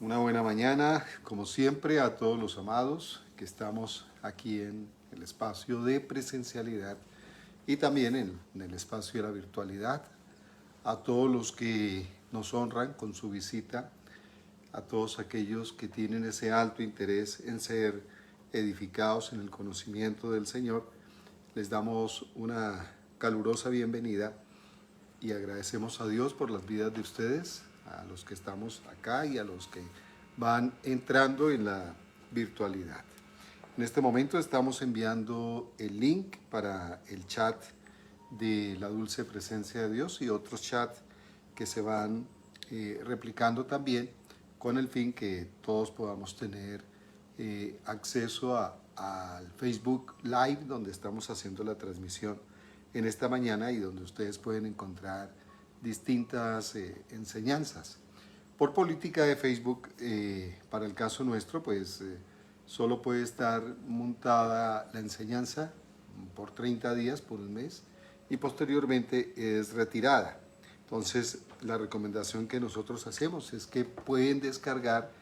Una buena mañana, como siempre, a todos los amados que estamos aquí en el espacio de presencialidad y también en el espacio de la virtualidad. A todos los que nos honran con su visita, a todos aquellos que tienen ese alto interés en ser edificados en el conocimiento del Señor, les damos una calurosa bienvenida y agradecemos a Dios por las vidas de ustedes, a los que estamos acá y a los que van entrando en la virtualidad. En este momento estamos enviando el link para el chat de la dulce presencia de Dios y otros chats que se van replicando también con el fin que todos podamos tener acceso al Facebook Live donde estamos haciendo la transmisión en esta mañana y donde ustedes pueden encontrar distintas enseñanzas. Por política de Facebook, para el caso nuestro, pues solo puede estar montada la enseñanza por 30 días, por un mes, y posteriormente es retirada. Entonces, la recomendación que nosotros hacemos es que pueden descargar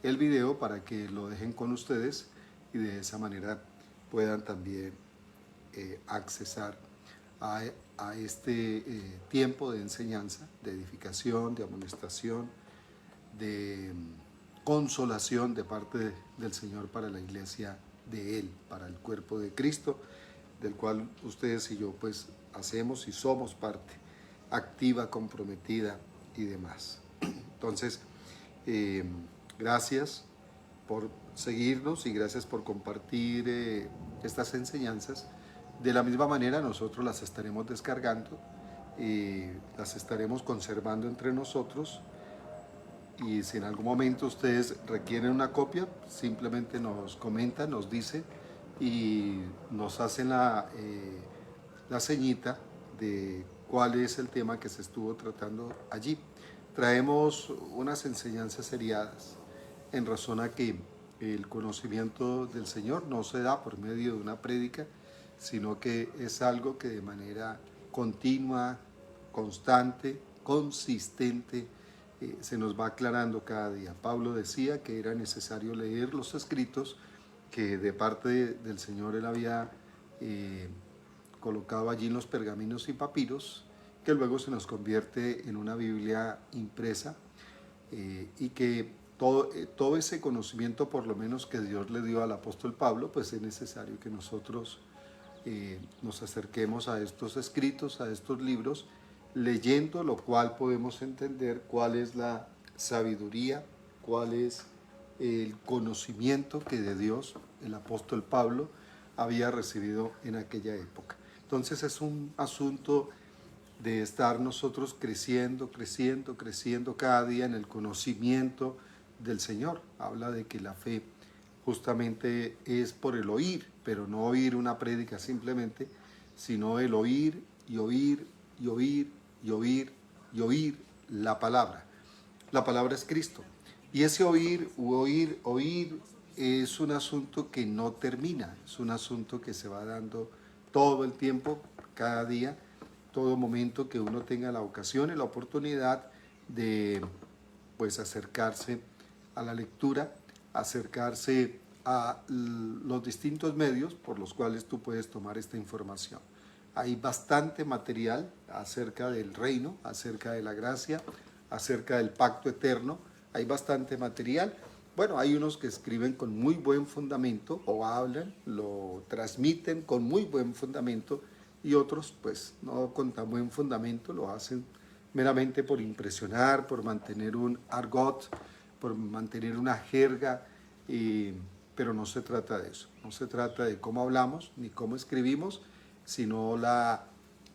el video para que lo dejen con ustedes y de esa manera puedan también accesar a este tiempo de enseñanza, de edificación, de amonestación, de consolación de parte del Señor para la iglesia de Él, para el cuerpo de Cristo, del cual ustedes y yo pues hacemos y somos parte activa, comprometida y demás. Entonces, gracias por seguirnos y gracias por compartir estas enseñanzas. De la misma manera nosotros las estaremos descargando, las estaremos conservando entre nosotros y si en algún momento ustedes requieren una copia, simplemente nos comentan, nos dicen y nos hacen la ceñita de cuál es el tema que se estuvo tratando allí. Traemos unas enseñanzas seriadas en razón a que el conocimiento del Señor no se da por medio de una prédica, sino que es algo que de manera continua, constante, consistente, se nos va aclarando cada día. Pablo decía que era necesario leer los escritos que de parte del Señor él había colocado allí en los pergaminos y papiros, que luego se nos convierte en una Biblia impresa y que todo ese conocimiento, por lo menos que Dios le dio al apóstol Pablo, pues es necesario que nosotros nos acerquemos a estos escritos, a estos libros, leyendo lo cual podemos entender cuál es la sabiduría, cuál es el conocimiento que de Dios el apóstol Pablo había recibido en aquella época. Entonces es un asunto de estar nosotros creciendo, creciendo, creciendo cada día en el conocimiento del Señor. Habla de que la fe justamente es por el oír, pero no oír una prédica simplemente, sino el oír y oír y oír y oír y oír la palabra. La palabra es Cristo. Y ese oír, oír, oír es un asunto que no termina, es un asunto que se va dando todo el tiempo, cada día, todo momento que uno tenga la ocasión y la oportunidad de pues acercarse a la lectura, acercarse a los distintos medios por los cuales tú puedes tomar esta información. Hay bastante material acerca del reino, acerca de la gracia, acerca del pacto eterno. Hay bastante material. Bueno, hay unos que escriben con muy buen fundamento o hablan, lo transmiten con muy buen fundamento y otros pues no con tan buen fundamento, lo hacen meramente por impresionar, por mantener un argot, por mantener una jerga, pero no se trata de eso. No se trata de cómo hablamos ni cómo escribimos, sino la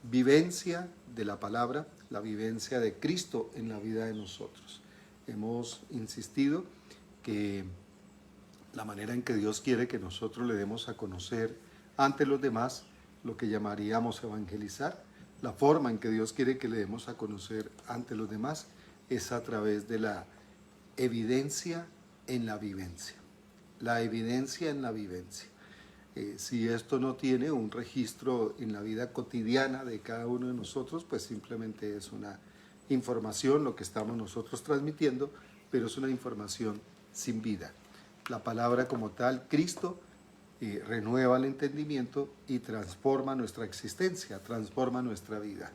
vivencia de la palabra, la vivencia de Cristo en la vida de nosotros. Hemos insistido que la manera en que Dios quiere que nosotros le demos a conocer ante los demás lo que llamaríamos evangelizar, la forma en que Dios quiere que le demos a conocer ante los demás es a través de la evidencia en la vivencia. La evidencia en la vivencia. Si esto no tiene un registro en la vida cotidiana de cada uno de nosotros, pues simplemente es una información lo que estamos nosotros transmitiendo, pero es una información sin vida. La palabra como tal, Cristo, renueva el entendimiento y transforma nuestra existencia, transforma nuestra vida.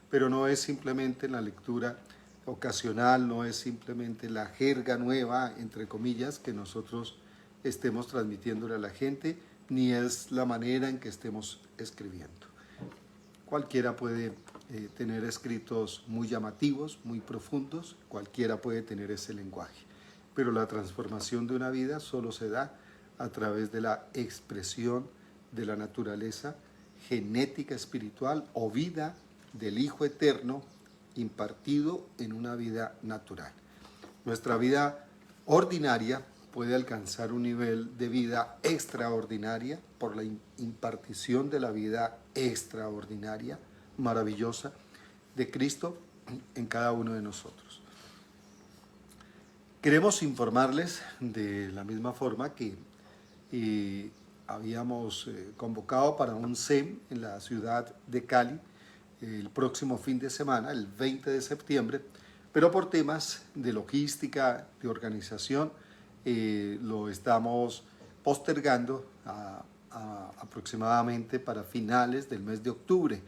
Pero no es simplemente la lectura ocasional, no es simplemente la jerga nueva, entre comillas, que nosotros estemos transmitiéndole a la gente, ni es la manera en que estemos escribiendo. Cualquiera puede tener escritos muy llamativos, muy profundos, cualquiera puede tener ese lenguaje, pero la transformación de una vida solo se da a través de la expresión de la naturaleza genética espiritual o vida del Hijo Eterno impartido en una vida natural. Nuestra vida ordinaria puede alcanzar un nivel de vida extraordinaria por la impartición de la vida extraordinaria, maravillosa, de Cristo en cada uno de nosotros. Queremos informarles de la misma forma que habíamos convocado para un SEM en la ciudad de Cali el próximo fin de semana, el 20 de septiembre, pero por temas de logística, de organización, lo estamos postergando aproximadamente para finales del mes de octubre.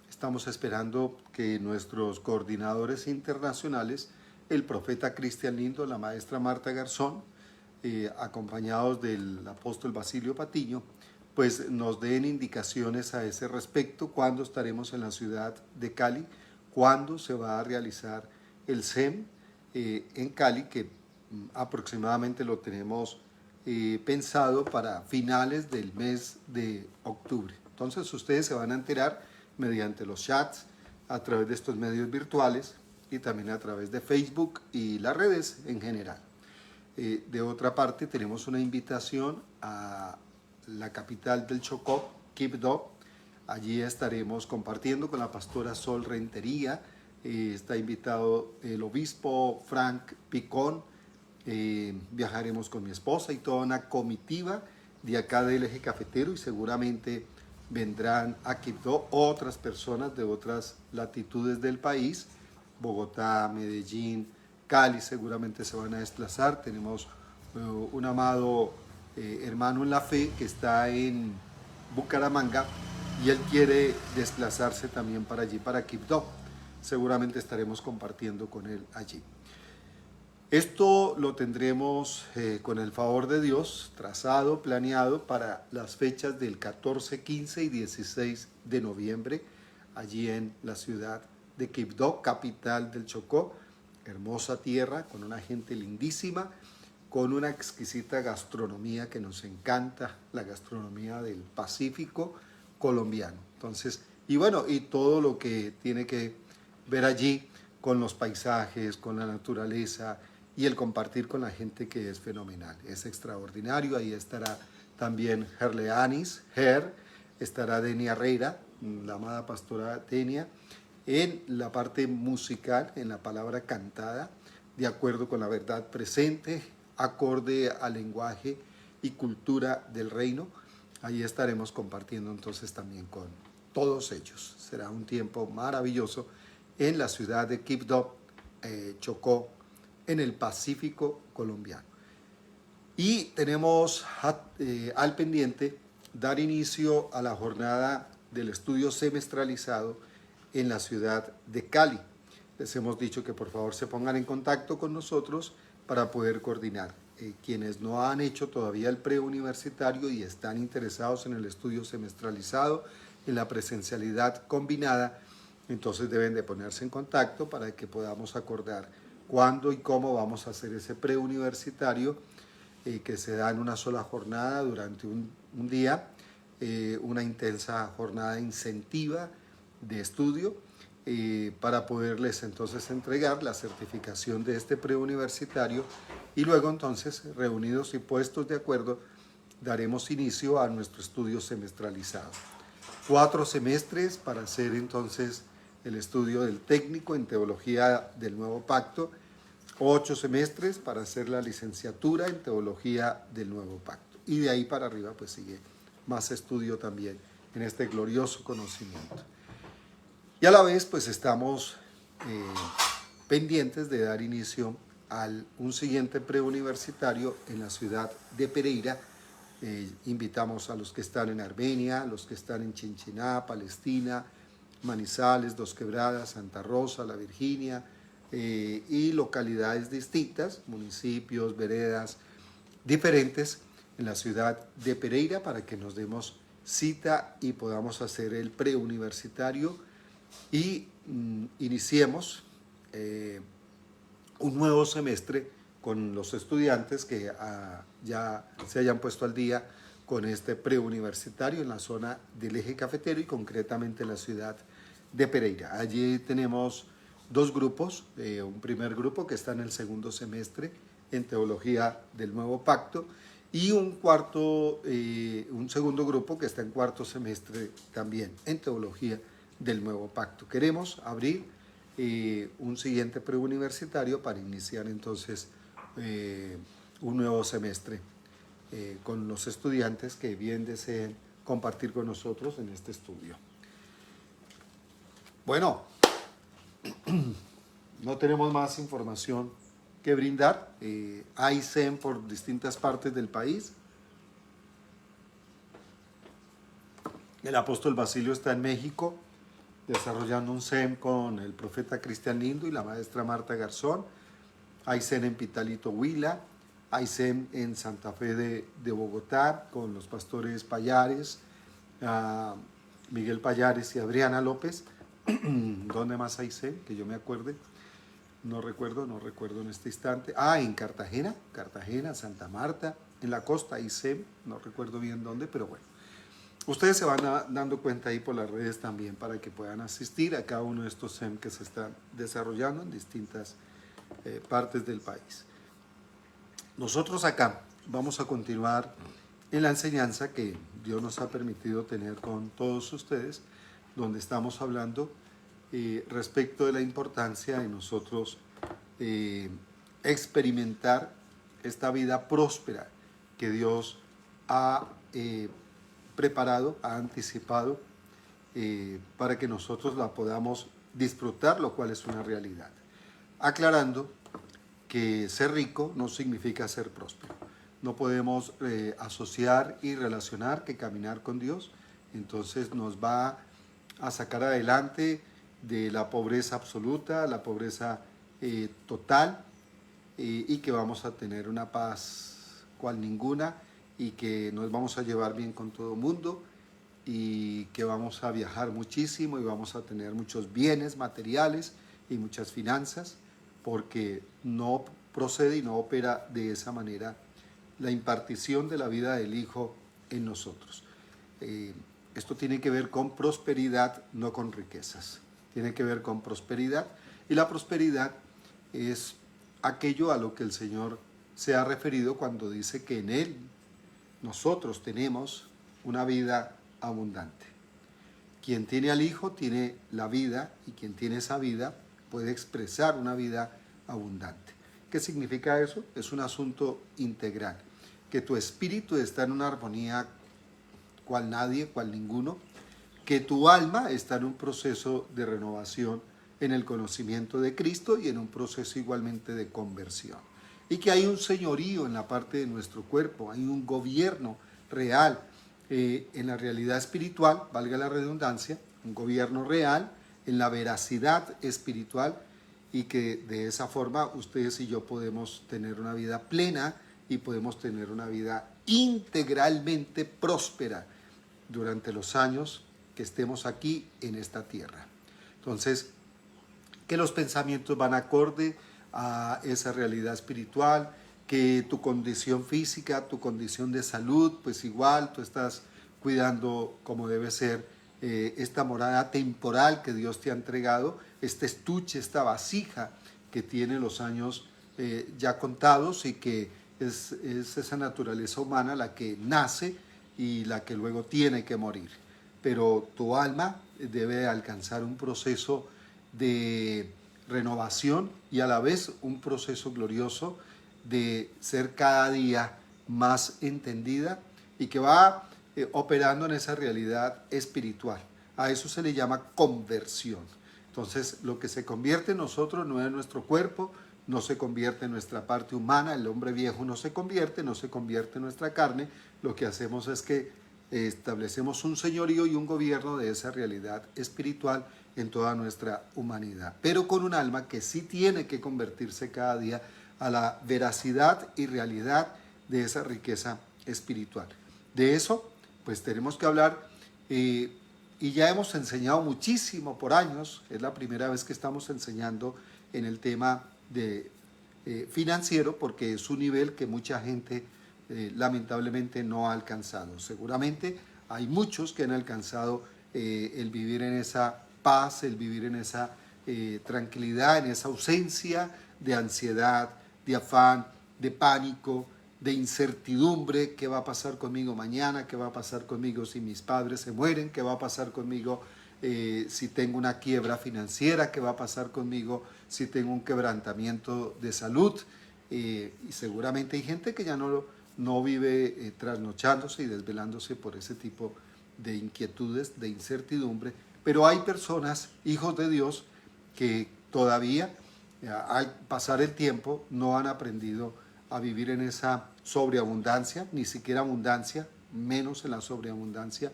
Estamos esperando que nuestros coordinadores internacionales, el profeta Cristian Lindo, la maestra Marta Garzón, acompañados del apóstol Basilio Patiño, pues nos den indicaciones a ese respecto, cuándo estaremos en la ciudad de Cali, cuándo se va a realizar el SEM en Cali, que aproximadamente lo tenemos pensado para finales del mes de octubre. Entonces ustedes se van a enterar mediante los chats, a través de estos medios virtuales y también a través de Facebook y las redes en general. De otra parte, tenemos una invitación a la capital del Chocó, Quibdó. Allí estaremos compartiendo con la pastora Sol Rentería. Está invitado el obispo Frank Picón. Viajaremos con mi esposa y toda una comitiva de acá del Eje Cafetero, y seguramente vendrán a Quibdó otras personas de otras latitudes del país, Bogotá, Medellín, Cali, seguramente se van a desplazar. Tenemos un amado hermano en la fe que está en Bucaramanga y él quiere desplazarse también para allí, para Quibdó. Seguramente estaremos compartiendo con él allí. Esto lo tendremos con el favor de Dios trazado, planeado para las fechas del 14, 15 y 16 de noviembre, allí en la ciudad de Quibdó, capital del Chocó. Hermosa tierra, con una gente lindísima, con una exquisita gastronomía que nos encanta, la gastronomía del Pacífico colombiano. Entonces, y bueno, y todo lo que tiene que ver allí con los paisajes, con la naturaleza y el compartir con la gente, que es fenomenal, es extraordinario. Ahí estará también Herleanis, estará Denia Reira, la amada pastora Denia, en la parte musical, en la palabra cantada, de acuerdo con la verdad presente, acorde al lenguaje y cultura del reino. Ahí estaremos compartiendo entonces también con todos ellos. Será un tiempo maravilloso en la ciudad de Quibdó, Chocó, en el Pacífico colombiano. Y tenemos al pendiente dar inicio a la jornada del estudio semestralizado en la ciudad de Cali. Les hemos dicho que por favor se pongan en contacto con nosotros para poder coordinar. Quienes no han hecho todavía el preuniversitario y están interesados en el estudio semestralizado, en la presencialidad combinada, entonces deben de ponerse en contacto para que podamos acordar cuándo y cómo vamos a hacer ese preuniversitario, que se da en una sola jornada durante un día, una intensa jornada incentiva de estudio, para poderles entonces entregar la certificación de este preuniversitario, y luego entonces, reunidos y puestos de acuerdo, daremos inicio a nuestro estudio semestralizado. 4 semestres para hacer entonces el estudio del técnico en Teología del Nuevo Pacto, 8 semestres para hacer la licenciatura en Teología del Nuevo Pacto. Y de ahí para arriba pues sigue más estudio también en este glorioso conocimiento. Y a la vez pues estamos pendientes de dar inicio a un siguiente preuniversitario en la ciudad de Pereira. Invitamos a los que están en Armenia, los que están en Chinchiná, Palestina, Manizales, Dos Quebradas, Santa Rosa, La Virginia, y localidades distintas, municipios, veredas diferentes en la ciudad de Pereira, para que nos demos cita y podamos hacer el preuniversitario y iniciemos un nuevo semestre con los estudiantes que ya se hayan puesto al día con este preuniversitario en la zona del eje cafetero y concretamente en la ciudad de Pereira. Allí tenemos dos grupos, un primer grupo que está en el segundo semestre en Teología del Nuevo Pacto y un segundo grupo que está en cuarto semestre también en Teología del Nuevo Pacto. Queremos abrir un siguiente preuniversitario para iniciar entonces un nuevo semestre con los estudiantes que bien deseen compartir con nosotros en este estudio. Bueno, no tenemos más información que brindar. Hay SEM por distintas partes del país. El apóstol Basilio está en México desarrollando un SEM con el profeta Cristian Lindo y la maestra Marta Garzón. Hay SEM en Pitalito, Huila. Hay SEM en Santa Fe de Bogotá con los pastores Payares, Miguel Payares y Adriana López. ¿Dónde más hay SEM? Que yo me acuerde. No recuerdo en este instante. En Cartagena, Santa Marta, en la costa hay SEM, no recuerdo bien dónde, pero bueno. Ustedes se van dando cuenta ahí por las redes también para que puedan asistir a cada uno de estos SEM que se están desarrollando en distintas partes del país. Nosotros acá vamos a continuar en la enseñanza que Dios nos ha permitido tener con todos ustedes, donde estamos hablando respecto de la importancia de nosotros experimentar esta vida próspera que Dios ha preparado, ha anticipado para que nosotros la podamos disfrutar, lo cual es una realidad. Aclarando que ser rico no significa ser próspero. No podemos asociar y relacionar que caminar con Dios entonces nos va a sacar adelante de la pobreza absoluta, la pobreza total, y que vamos a tener una paz cual ninguna y que nos vamos a llevar bien con todo el mundo y que vamos a viajar muchísimo y vamos a tener muchos bienes materiales y muchas finanzas, porque no procede y no opera de esa manera la impartición de la vida del Hijo en nosotros. Esto tiene que ver con prosperidad, no con riquezas. Tiene que ver con prosperidad, y la prosperidad es aquello a lo que el Señor se ha referido cuando dice que en Él nosotros tenemos una vida abundante. Quien tiene al Hijo tiene la vida, y quien tiene esa vida puede expresar una vida abundante. ¿Qué significa eso? Es un asunto integral, que tu espíritu está en una armonía cual nadie, cual ninguno, que tu alma está en un proceso de renovación en el conocimiento de Cristo y en un proceso igualmente de conversión. Y que hay un señorío en la parte de nuestro cuerpo, hay un gobierno real en la realidad espiritual, valga la redundancia, un gobierno real en la veracidad espiritual, y que de esa forma ustedes y yo podemos tener una vida plena y podemos tener una vida integralmente próspera durante los años que estemos aquí en esta tierra. Entonces, que los pensamientos van acorde a esa realidad espiritual, que tu condición física, tu condición de salud, pues igual tú estás cuidando como debe ser esta morada temporal que Dios te ha entregado, este estuche, esta vasija que tiene los años ya contados, y que es esa naturaleza humana la que nace y la que luego tiene que morir. Pero tu alma debe alcanzar un proceso de renovación y a la vez un proceso glorioso de ser cada día más entendida y que va operando en esa realidad espiritual. A eso se le llama conversión. Entonces, lo que se convierte en nosotros no es nuestro cuerpo, no se convierte en nuestra parte humana, el hombre viejo no se convierte en nuestra carne. Lo que hacemos es que establecemos un señorío y un gobierno de esa realidad espiritual en toda nuestra humanidad, pero con un alma que sí tiene que convertirse cada día a la veracidad y realidad de esa riqueza espiritual. De eso, pues tenemos que hablar, y ya hemos enseñado muchísimo por años. Es la primera vez que estamos enseñando en el tema de financiero, porque es un nivel que mucha gente lamentablemente no ha alcanzado. Seguramente hay muchos que han alcanzado el vivir en esa paz, el vivir en esa tranquilidad, en esa ausencia de ansiedad, de afán, de pánico, de incertidumbre. ¿Qué va a pasar conmigo mañana? ¿Qué va a pasar conmigo si mis padres se mueren? ¿Qué va a pasar conmigo si tengo una quiebra financiera? ¿Qué va a pasar conmigo si tengo un quebrantamiento de salud? Y seguramente hay gente que ya no vive trasnochándose y desvelándose por ese tipo de inquietudes, de incertidumbre, pero hay personas, hijos de Dios, que todavía al pasar el tiempo no han aprendido a vivir en esa sobreabundancia, ni siquiera abundancia, menos en la sobreabundancia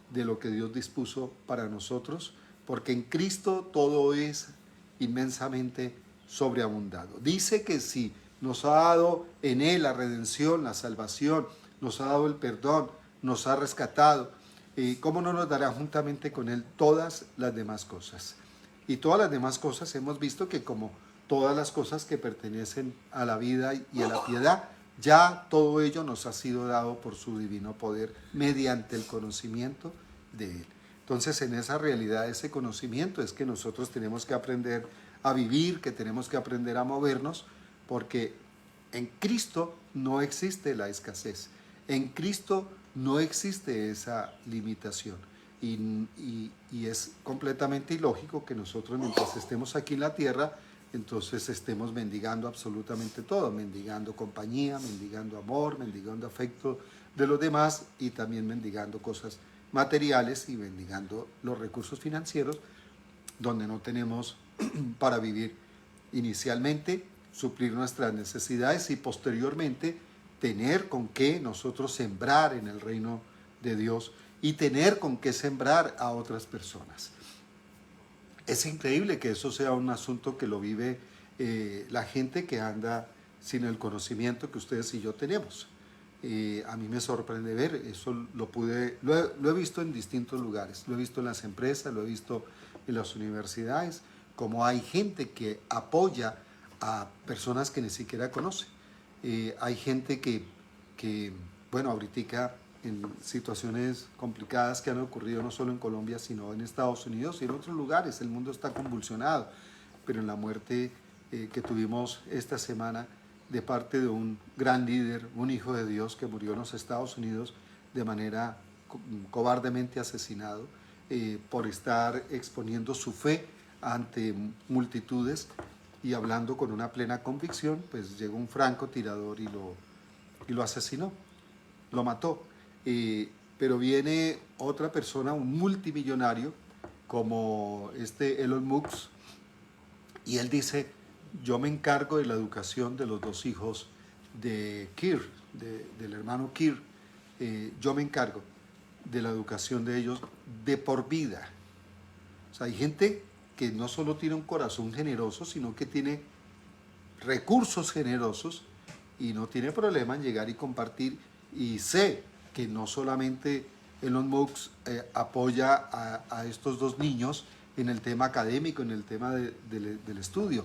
de lo que Dios dispuso para nosotros, porque en Cristo todo es inmensamente sobreabundado. Dice que si nos ha dado en Él la redención, la salvación, nos ha dado el perdón, nos ha rescatado, ¿cómo no nos dará juntamente con Él todas las demás cosas? Y todas las demás cosas hemos visto que, como todas las cosas que pertenecen a la vida y a la piedad, ya todo ello nos ha sido dado por su divino poder mediante el conocimiento de Él. Entonces, en esa realidad, ese conocimiento es que nosotros tenemos que aprender a vivir, que tenemos que aprender a movernos, porque en Cristo no existe la escasez, en Cristo no existe esa limitación. Y es completamente ilógico que nosotros, mientras estemos aquí en la tierra, entonces estemos mendigando absolutamente todo, mendigando compañía, mendigando amor, mendigando afecto de los demás, y también mendigando cosas materiales y mendigando los recursos financieros, donde no tenemos para vivir inicialmente, suplir nuestras necesidades, y posteriormente tener con qué nosotros sembrar en el reino de Dios y tener con qué sembrar a otras personas. Es increíble que eso sea un asunto que lo vive la gente que anda sin el conocimiento que ustedes y yo tenemos. A mí me sorprende ver, eso lo he visto en distintos lugares, lo he visto en las empresas, lo he visto en las universidades, como hay gente que apoya a personas que ni siquiera conoce. Hay gente que, bueno, ahorita en situaciones complicadas que han ocurrido no solo en Colombia, sino en Estados Unidos y en otros lugares. El mundo está convulsionado, pero en la muerte que tuvimos esta semana de parte de un gran líder, un hijo de Dios que murió en los Estados Unidos de manera cobardemente asesinado por estar exponiendo su fe ante multitudes y hablando con una plena convicción, pues llegó un francotirador y lo asesinó, lo mató. Pero viene otra persona, un multimillonario, como Elon Musk, y él dice: yo me encargo de la educación de los dos hijos de Kirk, del hermano Kirk. Yo me encargo de la educación de ellos de por vida. O sea, hay gente que no solo tiene un corazón generoso, sino que tiene recursos generosos y no tiene problema en llegar y compartir. Y sé que no solamente Elon Musk apoya a estos dos niños en el tema académico, en el tema del estudio.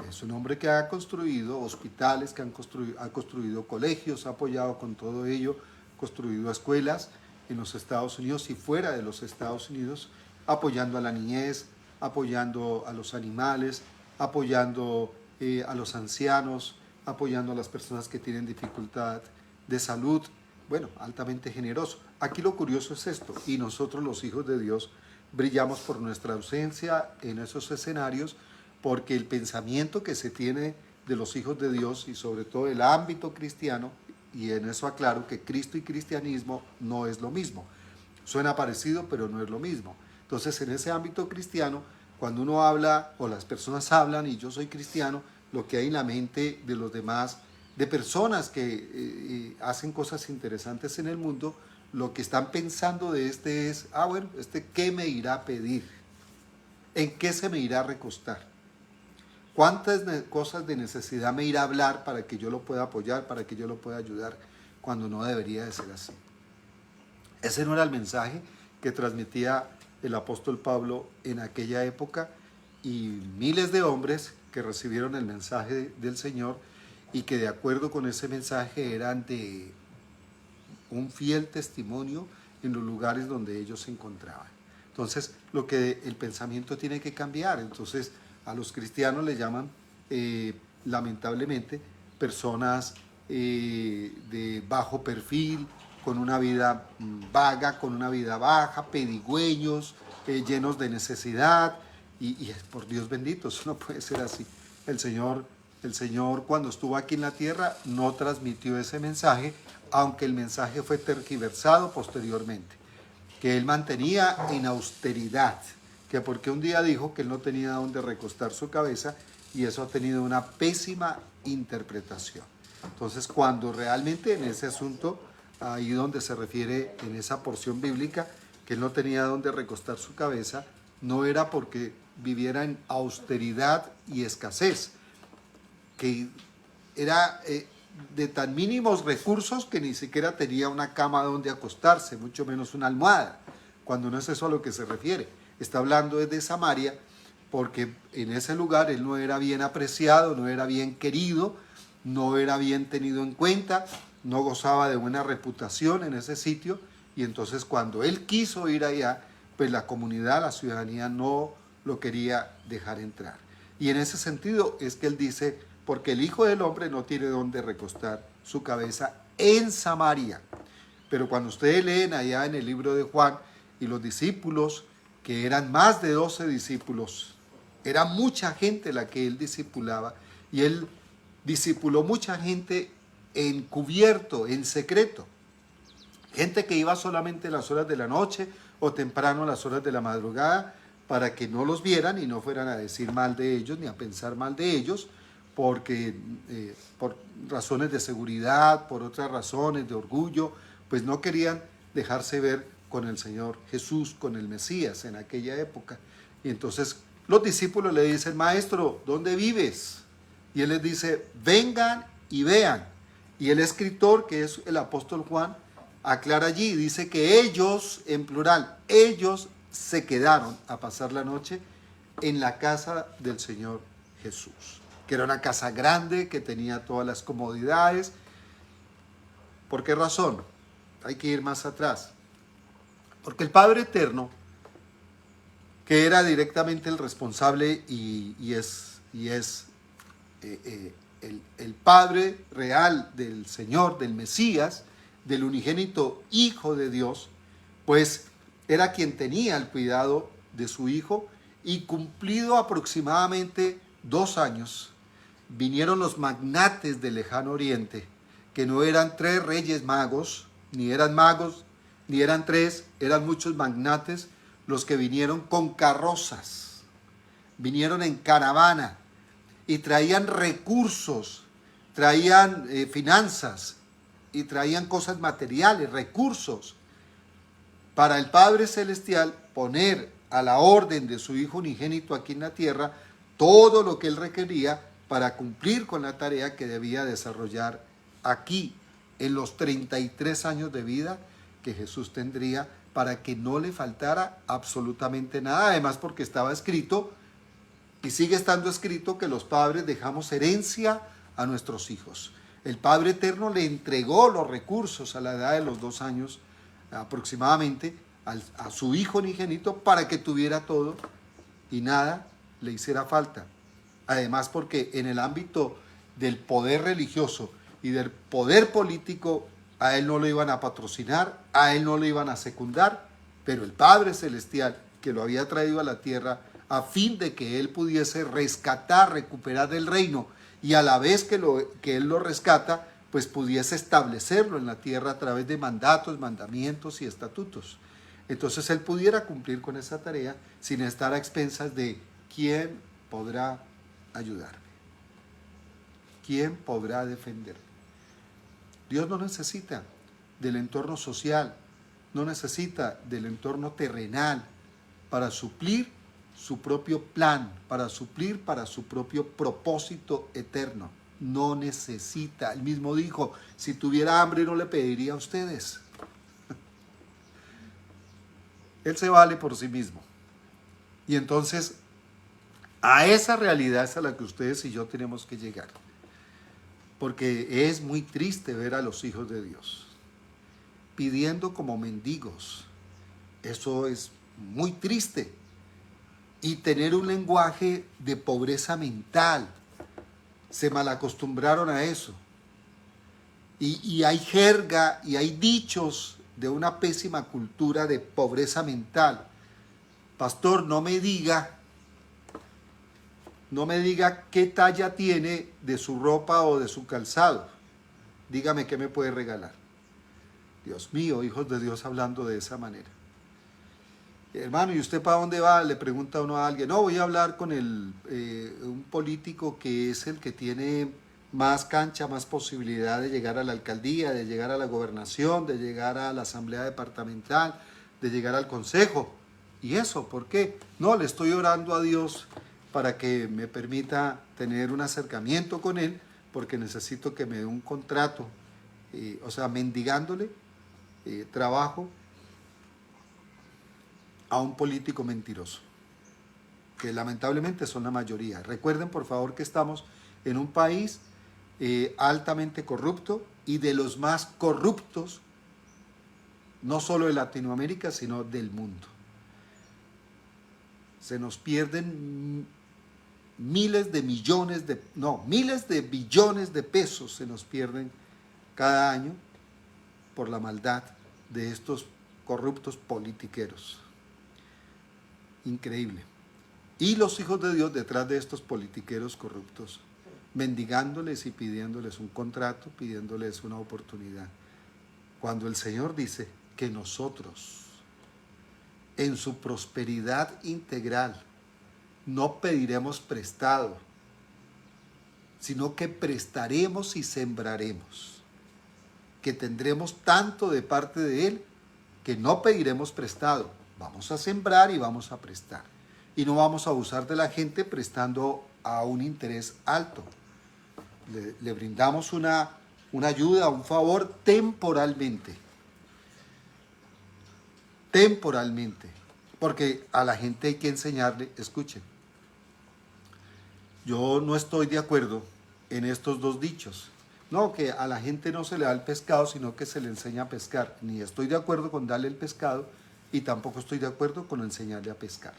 Es un hombre que ha construido hospitales, que ha construido colegios, ha apoyado con todo ello, construido escuelas en los Estados Unidos y fuera de los Estados Unidos, apoyando a la niñez, apoyando a los animales, apoyando a los ancianos, apoyando a las personas que tienen dificultad de salud. Bueno, altamente generoso. Aquí lo curioso es esto, y nosotros los hijos de Dios brillamos por nuestra ausencia en esos escenarios, porque el pensamiento que se tiene de los hijos de Dios, y sobre todo el ámbito cristiano, y en eso aclaro que Cristo y cristianismo no es lo mismo. Suena parecido, pero no es lo mismo. Entonces, en ese ámbito cristiano cuando uno habla o las personas hablan y yo soy cristiano, lo que hay en la mente de los demás, de personas que hacen cosas interesantes en el mundo, lo que están pensando de este es, bueno, ¿qué me irá a pedir? ¿En qué se me irá a recostar? ¿Cuántas cosas de necesidad me irá a hablar para que yo lo pueda apoyar, para que yo lo pueda ayudar, cuando no debería de ser así? Ese no era el mensaje que transmitía el apóstol Pablo en aquella época, y miles de hombres que recibieron el mensaje del Señor y que de acuerdo con ese mensaje eran de un fiel testimonio en los lugares donde ellos se encontraban. Entonces, el pensamiento tiene que cambiar. Entonces, a los cristianos les llaman, lamentablemente, personas de bajo perfil, con una vida vaga, con una vida baja, pedigüeños, llenos de necesidad, y por Dios bendito, eso no puede ser así. El Señor, cuando estuvo aquí en la tierra, no transmitió ese mensaje, aunque el mensaje fue tergiversado posteriormente, que Él mantenía en austeridad, que porque un día dijo que Él no tenía donde recostar su cabeza, y eso ha tenido una pésima interpretación. Entonces, cuando realmente en ese asunto, ahí donde se refiere en esa porción bíblica, que Él no tenía donde recostar su cabeza, no era porque viviera en austeridad y escasez, que era de tan mínimos recursos que ni siquiera tenía una cama donde acostarse, mucho menos una almohada, cuando no es eso a lo que se refiere. Está hablando de Samaria, porque en ese lugar Él no era bien apreciado, no era bien querido, no era bien tenido en cuenta, no gozaba de buena reputación en ese sitio, y entonces cuando Él quiso ir allá, pues la comunidad, la ciudadanía no lo quería dejar entrar. Y en ese sentido es que Él dice, porque el Hijo del Hombre no tiene donde recostar su cabeza en Samaria. Pero cuando ustedes leen allá en el libro de Juan, y los discípulos, que eran más de 12 discípulos, era mucha gente la que Él discipulaba, y Él discipuló mucha gente encubierto, en secreto. Gente que iba solamente en las horas de la noche o temprano a las horas de la madrugada, para que no los vieran y no fueran a decir mal de ellos ni a pensar mal de ellos, porque por razones de seguridad, por otras razones de orgullo, pues no querían dejarse ver con el Señor Jesús, con el Mesías en aquella época. Y entonces los discípulos le dicen, Maestro, ¿dónde vives? Y Él les dice, vengan y vean. Y el escritor, que es el apóstol Juan, aclara allí, dice que ellos, en plural, ellos se quedaron a pasar la noche en la casa del Señor Jesús, que era una casa grande, que tenía todas las comodidades. ¿Por qué razón? Hay que ir más atrás. Porque el Padre Eterno, que era directamente el responsable y es el Padre real del Señor, del Mesías, del unigénito Hijo de Dios, pues era quien tenía el cuidado de su Hijo, y cumplido aproximadamente 2 años, vinieron los magnates del lejano oriente, que no eran 3 reyes magos, ni eran 3, eran muchos magnates los que vinieron con carrozas, vinieron en caravana y traían recursos, traían finanzas y traían cosas materiales, recursos, para el Padre Celestial poner a la orden de su Hijo unigénito aquí en la tierra todo lo que Él requería para cumplir con la tarea que debía desarrollar aquí en los 33 años de vida que Jesús tendría, para que no le faltara absolutamente nada. Además, porque estaba escrito, y sigue estando escrito, que los padres dejamos herencia a nuestros hijos. El Padre Eterno le entregó los recursos a la edad de los 2 años aproximadamente a su Hijo unigénito, para que tuviera todo y nada le hiciera falta. Además, porque en el ámbito del poder religioso y del poder político, a Él no lo iban a patrocinar, a Él no lo iban a secundar, pero el Padre Celestial, que lo había traído a la tierra a fin de que Él pudiese rescatar, recuperar el reino, y a la vez que Él lo rescata, pues pudiese establecerlo en la tierra a través de mandatos, mandamientos y estatutos. Entonces Él pudiera cumplir con esa tarea sin estar a expensas de ¿quién podrá ayudarme? ¿Quién podrá defenderme? Dios no necesita del entorno social, no necesita del entorno terrenal para suplir su propio plan, para suplir para su propio propósito eterno. No necesita. Él mismo dijo, si tuviera hambre no le pediría a ustedes. Él se vale por sí mismo. Y entonces, a esa realidad es a la que ustedes y yo tenemos que llegar. Porque es muy triste ver a los hijos de Dios pidiendo como mendigos. Eso es muy triste. Y tener un lenguaje de pobreza mental. Se malacostumbraron a eso. Y hay jerga y hay dichos de una pésima cultura de pobreza mental. Pastor, no me diga qué talla tiene de su ropa o de su calzado. Dígame qué me puede regalar. Dios mío, hijos de Dios hablando de esa manera. Hermano, ¿y usted para dónde va? Le pregunta uno a alguien. No, voy a hablar con un político que es el que tiene más cancha, más posibilidad de llegar a la alcaldía, de llegar a la gobernación, de llegar a la asamblea departamental, de llegar al consejo. ¿Y eso por qué? No, le estoy orando a Dios para que me permita tener un acercamiento con Él, porque necesito que me dé un contrato, mendigándole trabajo a un político mentiroso, que lamentablemente son la mayoría. Recuerden, por favor, que estamos en un país altamente corrupto y de los más corruptos, no solo de Latinoamérica, sino del mundo. Se nos pierden miles de billones de pesos se nos pierden cada año por la maldad de estos corruptos politiqueros. Increíble. Y los hijos de Dios detrás de estos politiqueros corruptos, mendigándoles y pidiéndoles un contrato, pidiéndoles una oportunidad. Cuando el Señor dice que nosotros, en su prosperidad integral, no pediremos prestado, sino que prestaremos y sembraremos, que tendremos tanto de parte de Él que no pediremos prestado, vamos a sembrar y vamos a prestar. Y no vamos a abusar de la gente prestando a un interés alto. Le brindamos una ayuda, un favor temporalmente. Temporalmente. Porque a la gente hay que enseñarle, escuchen, yo no estoy de acuerdo en estos dos dichos. No, que a la gente no se le da el pescado, sino que se le enseña a pescar. Ni estoy de acuerdo con darle el pescado y tampoco estoy de acuerdo con enseñarle a pescar.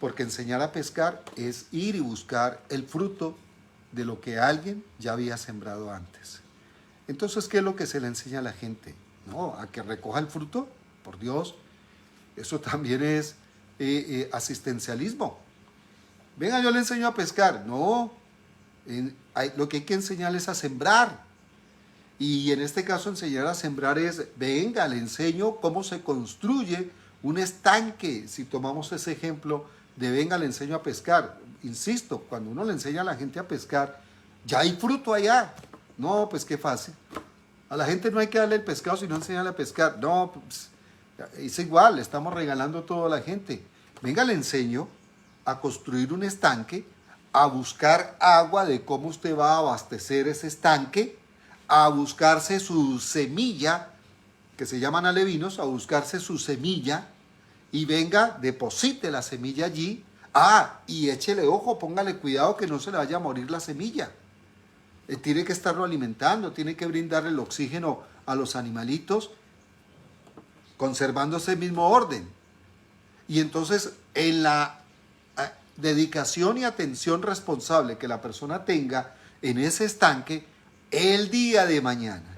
Porque enseñar a pescar es ir y buscar el fruto de lo que alguien ya había sembrado antes. Entonces, ¿qué es lo que se le enseña a la gente? No, a que recoja el fruto, por Dios. Eso también es asistencialismo. Venga, yo le enseño a pescar. No, lo que hay que enseñarles es a sembrar. Y en este caso enseñar a sembrar es, venga, le enseño cómo se construye un estanque. Si tomamos ese ejemplo de venga, le enseño a pescar. Insisto, cuando uno le enseña a la gente a pescar, ya hay fruto allá. No, pues qué fácil. A la gente no hay que darle el pescado, sino enseñarle a pescar. No, pues, es igual, le estamos regalando todo a la gente. Venga, le enseño a construir un estanque, a buscar agua de cómo usted va a abastecer ese estanque, a buscarse su semilla, que se llaman alevinos, a buscarse su semilla, y venga, deposite la semilla allí, y échele ojo, póngale cuidado que no se le vaya a morir la semilla. Tiene que estarlo alimentando, tiene que brindarle el oxígeno a los animalitos, conservando ese mismo orden. Y entonces, en la dedicación y atención responsable que la persona tenga en ese estanque, el día de mañana,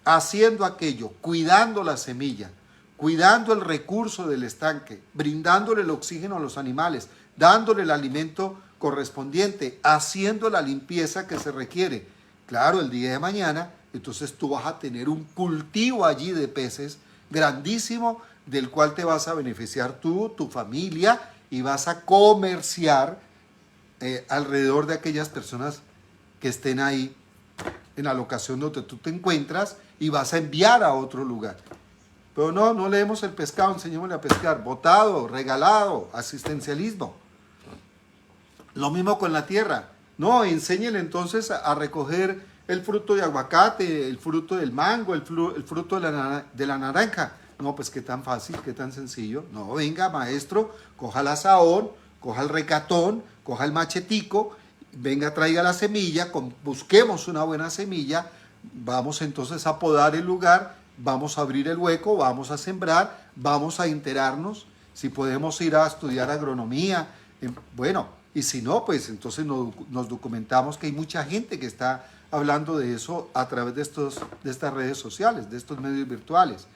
haciendo aquello, cuidando la semilla, cuidando el recurso del estanque, brindándole el oxígeno a los animales, dándole el alimento correspondiente, haciendo la limpieza que se requiere. Claro, el día de mañana, entonces tú vas a tener un cultivo allí de peces grandísimo, del cual te vas a beneficiar tú, tu familia y vas a comerciar alrededor de aquellas personas que estén ahí en la locación donde tú te encuentras y vas a enviar a otro lugar. Pero no leemos el pescado, enseñémosle a pescar. Botado, regalado, asistencialismo. Lo mismo con la tierra. No, enséñele entonces a recoger el fruto de aguacate, el fruto del mango, el fruto de la naranja. No, pues qué tan fácil, qué tan sencillo. No, venga, maestro, coja el asaón, coja el recatón, coja el machetico, venga, traiga la semilla, busquemos una buena semilla, vamos entonces a podar el lugar, vamos a abrir el hueco, vamos a sembrar, vamos a enterarnos, si podemos ir a estudiar agronomía, bueno, y si no, pues entonces nos documentamos que hay mucha gente que está hablando de eso a través de estas redes sociales, de estos medios virtuales.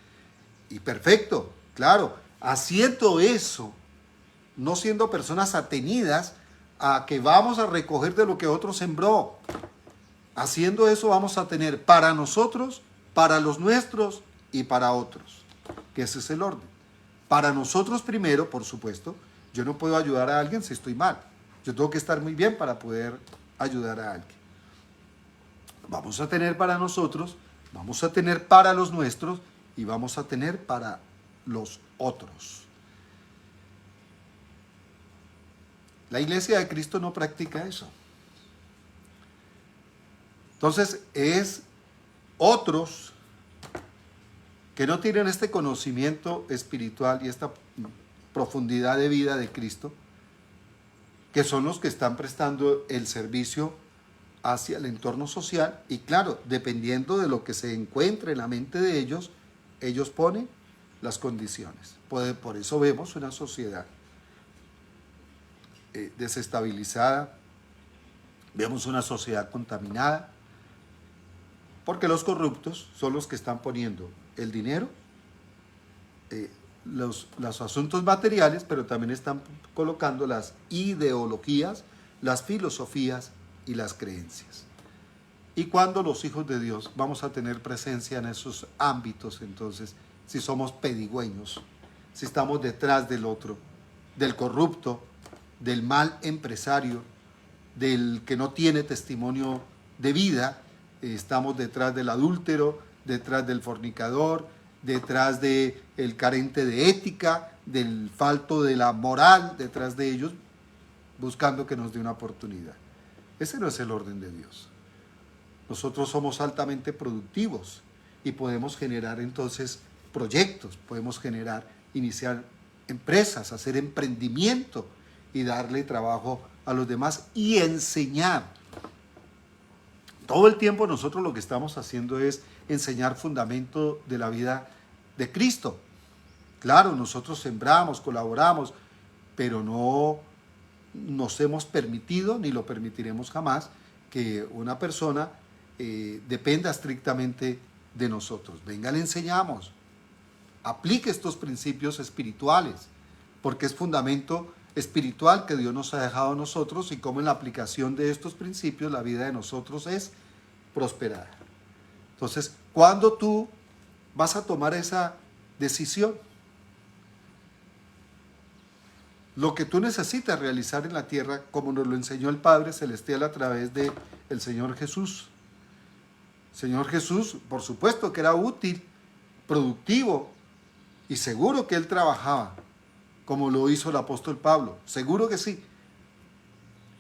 Y perfecto, claro, haciendo eso, no siendo personas atenidas a que vamos a recoger de lo que otro sembró. Haciendo eso vamos a tener para nosotros, para los nuestros y para otros. Que ese es el orden. Para nosotros primero, por supuesto, yo no puedo ayudar a alguien si estoy mal. Yo tengo que estar muy bien para poder ayudar a alguien. Vamos a tener para nosotros, vamos a tener para los nuestros y vamos a tener para los otros. La Iglesia de Cristo no practica eso. Entonces es otros que no tienen este conocimiento espiritual y esta profundidad de vida de Cristo, que son los que están prestando el servicio hacia el entorno social y claro, dependiendo de lo que se encuentre en la mente de ellos, ellos ponen las condiciones. Por eso vemos una sociedad desestabilizada, vemos una sociedad contaminada, porque los corruptos son los que están poniendo el dinero, los asuntos materiales, pero también están colocando las ideologías, las filosofías y las creencias. Y cuando los hijos de Dios vamos a tener presencia en esos ámbitos, entonces, si somos pedigüeños, si estamos detrás del otro, del corrupto, del mal empresario, del que no tiene testimonio de vida, estamos detrás del adúltero, detrás del fornicador, detrás del carente de ética, del falto de la moral, detrás de ellos, buscando que nos dé una oportunidad. Ese no es el orden de Dios. Nosotros somos altamente productivos y podemos generar entonces proyectos, podemos iniciar empresas, hacer emprendimiento y darle trabajo a los demás y enseñar. Todo el tiempo nosotros lo que estamos haciendo es enseñar fundamento de la vida de Cristo. Claro, nosotros sembramos, colaboramos, pero no nos hemos permitido, ni lo permitiremos jamás, que una persona dependa estrictamente de nosotros. Venga, le enseñamos. Aplique estos principios espirituales, porque es fundamento espiritual que Dios nos ha dejado a nosotros y cómo en la aplicación de estos principios la vida de nosotros es prosperada. Entonces, ¿cuándo tú vas a tomar esa decisión? Lo que tú necesitas realizar en la tierra, como nos lo enseñó el Padre Celestial a través de el Señor Jesús. Señor Jesús, por supuesto que era útil, productivo y seguro que Él trabajaba, como lo hizo el apóstol Pablo, seguro que sí.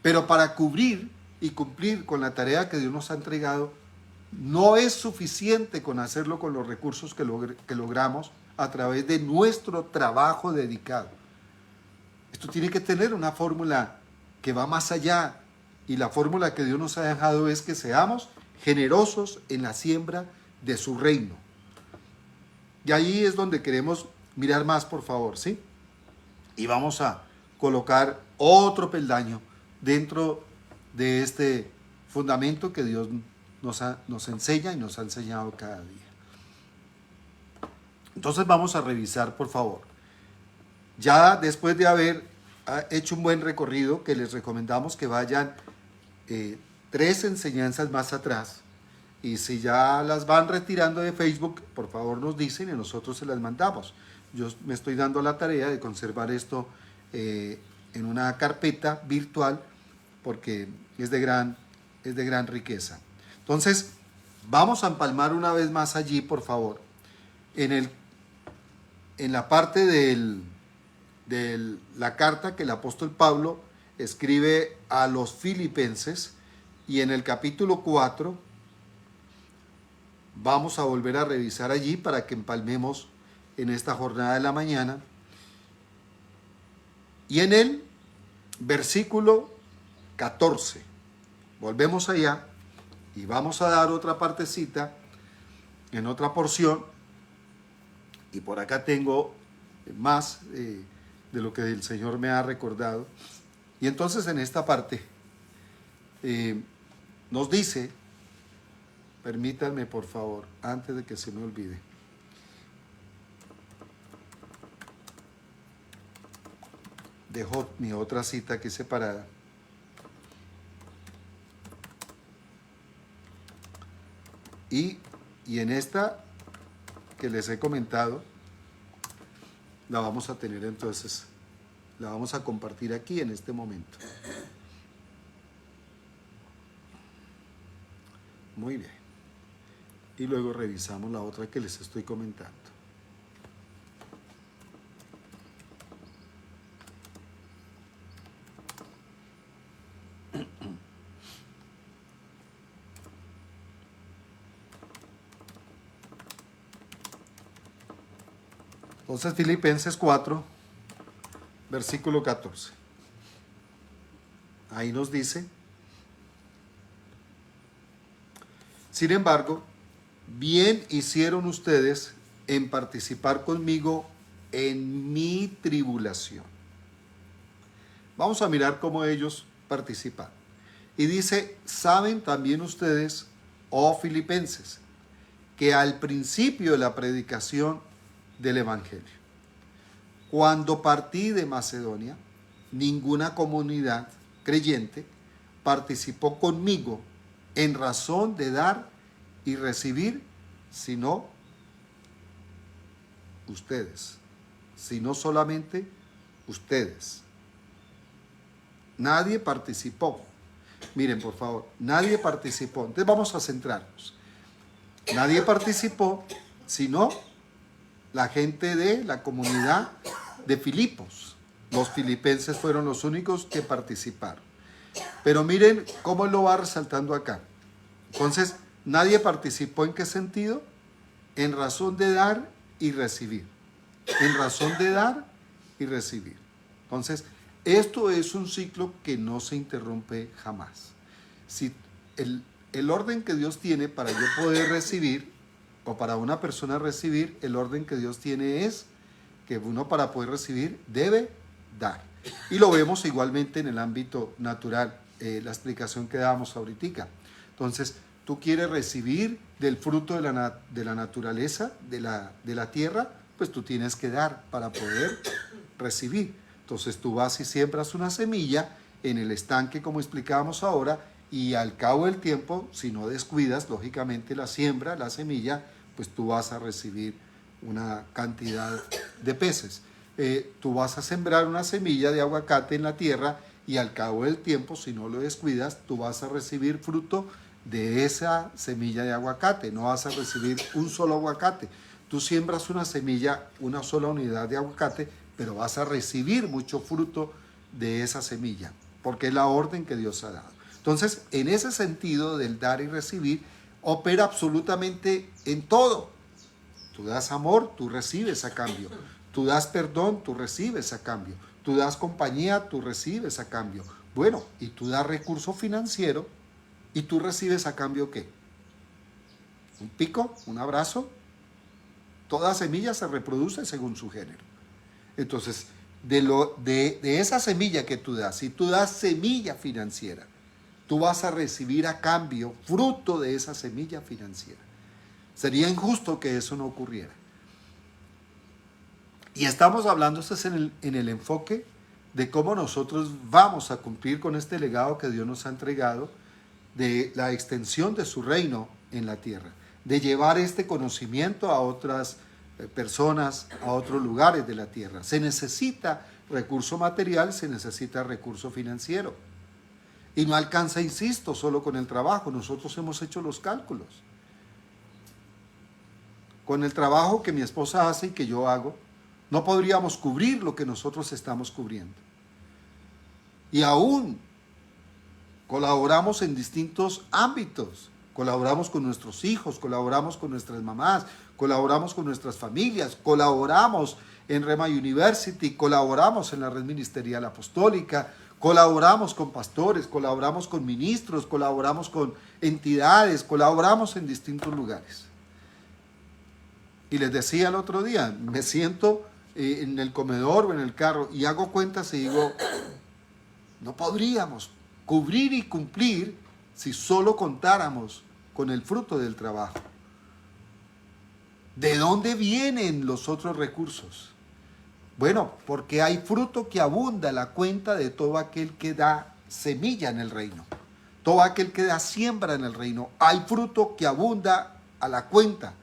Pero para cubrir y cumplir con la tarea que Dios nos ha entregado, no es suficiente con hacerlo con los recursos que logramos a través de nuestro trabajo dedicado. Esto tiene que tener una fórmula que va más allá, y la fórmula que Dios nos ha dejado es que seamos generosos en la siembra de su reino. Y ahí es donde queremos mirar más, por favor, ¿sí? Y vamos a colocar otro peldaño dentro de este fundamento que Dios nos enseña y nos ha enseñado cada día. Entonces vamos a revisar, por favor. Ya después de haber hecho un buen recorrido, que les recomendamos que vayan 3 enseñanzas más atrás, y si ya las van retirando de Facebook, por favor nos dicen y nosotros se las mandamos. Yo me estoy dando la tarea de conservar esto en una carpeta virtual porque es de gran riqueza. Entonces, vamos a empalmar una vez más allí, por favor, en la parte de la carta que el apóstol Pablo escribe a los filipenses, y en el capítulo 4 vamos a volver a revisar allí para que empalmemos en esta jornada de la mañana. Y en el versículo 14, volvemos allá y vamos a dar otra partecita en otra porción. Y por acá tengo más de lo que el Señor me ha recordado. Y entonces en esta parte nos dice, permítanme por favor, antes de que se me olvide. Dejo mi otra cita aquí separada. Y en esta que les he comentado, la vamos a tener entonces, la vamos a compartir aquí en este momento. Muy bien. Y luego revisamos la otra que les estoy comentando. Entonces, Filipenses 4, versículo 14. Ahí nos dice: sin embargo, bien hicieron ustedes en participar conmigo en mi tribulación. Vamos a mirar cómo ellos participan. Y dice: saben también ustedes, oh filipenses, que al principio de la predicación del Evangelio, cuando partí de Macedonia, ninguna comunidad creyente participó conmigo en razón de dar y recibir, sino ustedes, sino solamente ustedes. Nadie participó. Miren, por favor, nadie participó. Entonces vamos a centrarnos. Nadie participó, sino la gente de la comunidad de Filipos. Los filipenses fueron los únicos que participaron. Pero miren cómo lo va resaltando acá. Entonces, nadie participó, ¿en qué sentido? En razón de dar y recibir. En razón de dar y recibir. Entonces, esto es un ciclo que no se interrumpe jamás. Si el orden que Dios tiene para yo poder recibir, o para una persona recibir, el orden que Dios tiene es que uno, para poder recibir, debe dar. Y lo vemos igualmente en el ámbito natural, la explicación que dábamos ahorita. Entonces, tú quieres recibir del fruto de la naturaleza, de la tierra, pues tú tienes que dar para poder recibir. Entonces tú vas y siembras una semilla en el estanque, como explicábamos ahora, y al cabo del tiempo, si no descuidas, lógicamente la siembra, la semilla, pues tú vas a recibir una cantidad de peces. Tú vas a sembrar una semilla de aguacate en la tierra y al cabo del tiempo, si no lo descuidas, tú vas a recibir fruto de esa semilla de aguacate. No vas a recibir un solo aguacate. Tú siembras una semilla, una sola unidad de aguacate, pero vas a recibir mucho fruto de esa semilla, porque es la orden que Dios ha dado. Entonces, en ese sentido del dar y recibir, opera absolutamente en todo. Tú das amor, tú recibes a cambio. Tú das perdón, tú recibes a cambio. Tú das compañía, tú recibes a cambio. Bueno, y tú das recurso financiero, y tú recibes a cambio ¿qué? Un pico, un abrazo. Toda semilla se reproduce según su género. Entonces, de esa semilla que tú das, si tú das semilla financiera, tú vas a recibir a cambio fruto de esa semilla financiera. Sería injusto que eso no ocurriera. Y estamos hablando, este es en el enfoque de cómo nosotros vamos a cumplir con este legado que Dios nos ha entregado, de la extensión de su reino en la tierra, de llevar este conocimiento a otras personas, a otros lugares de la tierra. Se necesita recurso material, se necesita recurso financiero. Y no alcanza, insisto, solo con el trabajo. Nosotros hemos hecho los cálculos. Con el trabajo que mi esposa hace y que yo hago, no podríamos cubrir lo que nosotros estamos cubriendo. Y aún colaboramos en distintos ámbitos. Colaboramos con nuestros hijos, colaboramos con nuestras mamás, colaboramos con nuestras familias, colaboramos en Rema University, colaboramos en la red ministerial apostólica, colaboramos con pastores, colaboramos con ministros, colaboramos con entidades, colaboramos en distintos lugares. Y les decía el otro día, me siento en el comedor o en el carro y hago cuentas y digo, no podríamos cubrir y cumplir si solo contáramos con el fruto del trabajo. ¿De dónde vienen los otros recursos? Bueno, porque hay fruto que abunda a la cuenta de todo aquel que da semilla en el reino. Todo aquel que da siembra en el reino. Hay fruto que abunda a la cuenta.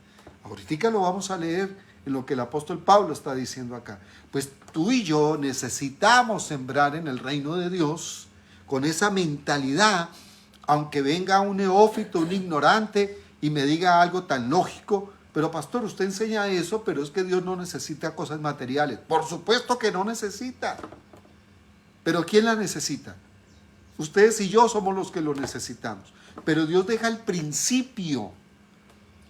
Ahorita lo vamos a leer en lo que el apóstol Pablo está diciendo acá. Pues tú y yo necesitamos sembrar en el reino de Dios con esa mentalidad, aunque venga un neófito, un ignorante y me diga algo tan lógico, pero pastor, usted enseña eso, pero es que Dios no necesita cosas materiales. Por supuesto que no necesita. Pero ¿quién la necesita? Ustedes y yo somos los que lo necesitamos. Pero Dios deja el principio.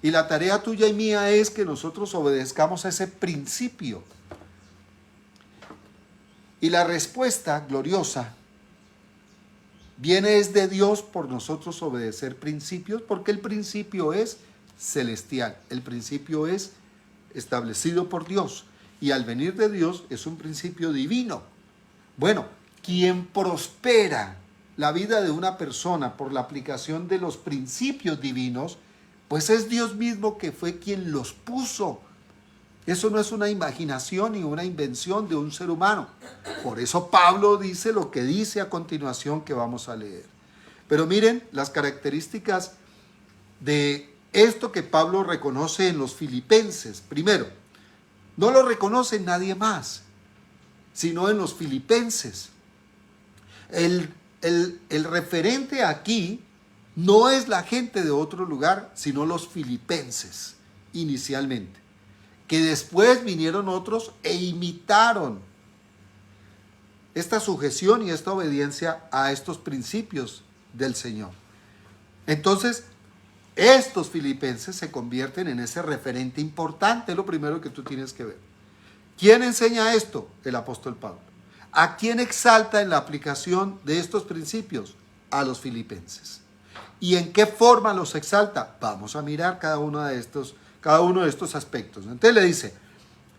Y la tarea tuya y mía es que nosotros obedezcamos a ese principio. Y la respuesta gloriosa viene es de Dios por nosotros obedecer principios, porque el principio es celestial. El principio es establecido por Dios. Y al venir de Dios es un principio divino. Bueno, quien prospera la vida de una persona por la aplicación de los principios divinos, pues es Dios mismo que fue quien los puso. Eso no es una imaginación ni una invención de un ser humano. Por eso Pablo dice lo que dice a continuación que vamos a leer. Pero miren las características de esto que Pablo reconoce en los filipenses. Primero, no lo reconoce nadie más, sino en los filipenses. El referente aquí no es la gente de otro lugar, sino los filipenses, inicialmente. Que después vinieron otros e imitaron esta sujeción y esta obediencia a estos principios del Señor. Entonces, estos filipenses se convierten en ese referente importante, es lo primero que tú tienes que ver. ¿Quién enseña esto? El apóstol Pablo. ¿A quién exalta en la aplicación de estos principios? A los filipenses. ¿Y en qué forma los exalta? Vamos a mirar cada uno de estos aspectos. Entonces le dice,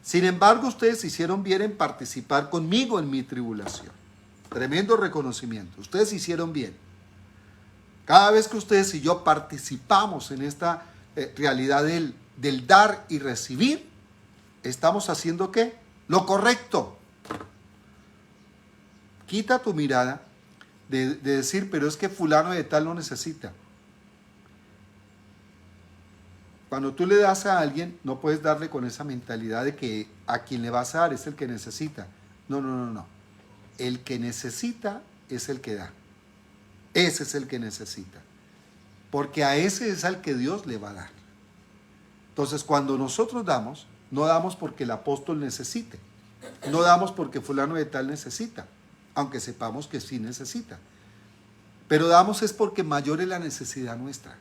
sin embargo, ustedes hicieron bien en participar conmigo en mi tribulación. Tremendo reconocimiento. Ustedes hicieron bien. Cada vez que ustedes y yo participamos en esta realidad del dar y recibir, ¿estamos haciendo qué? Lo correcto. Quita tu mirada de decir, pero es que fulano de tal lo necesita. Cuando tú le das a alguien, no puedes darle con esa mentalidad de que a quien le vas a dar es el que necesita. No. El que necesita es el que da. Ese es el que necesita. Porque a ese es al que Dios le va a dar. Entonces, cuando nosotros damos, no damos porque el apóstol necesite. No damos porque fulano de tal necesita, aunque sepamos que sí necesita. Pero damos es porque mayor es la necesidad nuestra.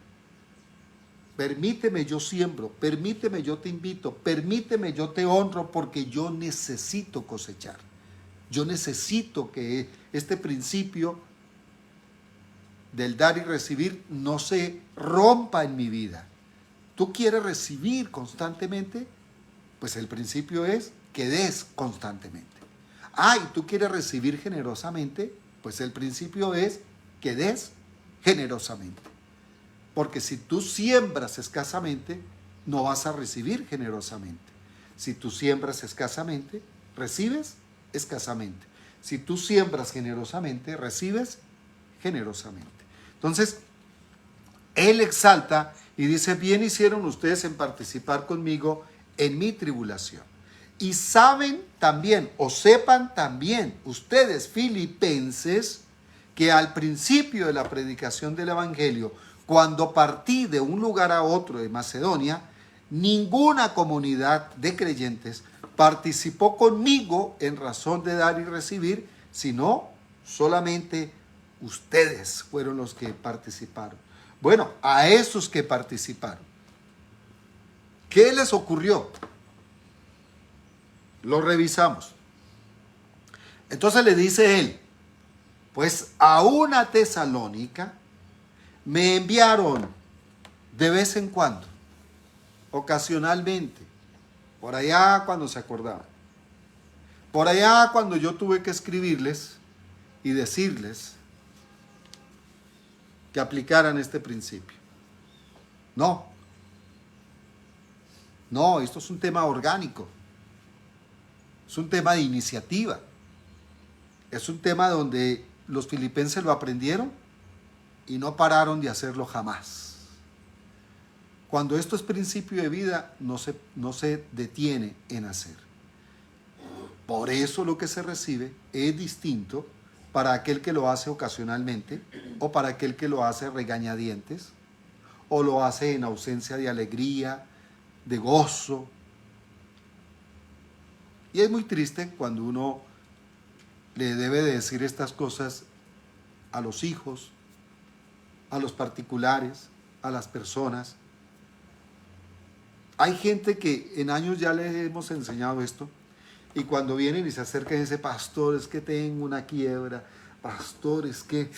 Permíteme, yo siembro, permíteme, yo te invito, permíteme, yo te honro, porque yo necesito cosechar. Yo necesito que este principio del dar y recibir no se rompa en mi vida. ¿Tú quieres recibir constantemente? Pues el principio es que des constantemente. ¿Y tú quieres recibir generosamente? Pues el principio es que des generosamente. Porque si tú siembras escasamente, no vas a recibir generosamente. Si tú siembras escasamente, recibes escasamente. Si tú siembras generosamente, recibes generosamente. Entonces, él exalta y dice, bien hicieron ustedes en participar conmigo en mi tribulación. Y saben también, o sepan también, ustedes filipenses, que al principio de la predicación del Evangelio, cuando partí de un lugar a otro de Macedonia, ninguna comunidad de creyentes participó conmigo en razón de dar y recibir, sino solamente ustedes fueron los que participaron. Bueno, a esos que participaron, ¿qué les ocurrió? Lo revisamos. Entonces le dice él, pues a una Tesalónica me enviaron de vez en cuando, ocasionalmente, por allá cuando se acordaban, por allá cuando yo tuve que escribirles y decirles que aplicaran este principio. No, esto es un tema orgánico, es un tema de iniciativa, es un tema donde los filipenses lo aprendieron y no pararon de hacerlo jamás. Cuando esto es principio de vida, no se detiene en hacer. Por eso lo que se recibe es distinto para aquel que lo hace ocasionalmente o para aquel que lo hace regañadientes o lo hace en ausencia de alegría, de gozo. Y es muy triste cuando uno le debe de decir estas cosas a los hijos, a los particulares, a las personas. Hay gente que en años ya les hemos enseñado esto y cuando vienen y se acercan y dicen, pastor, es que tengo una quiebra, pastor, es que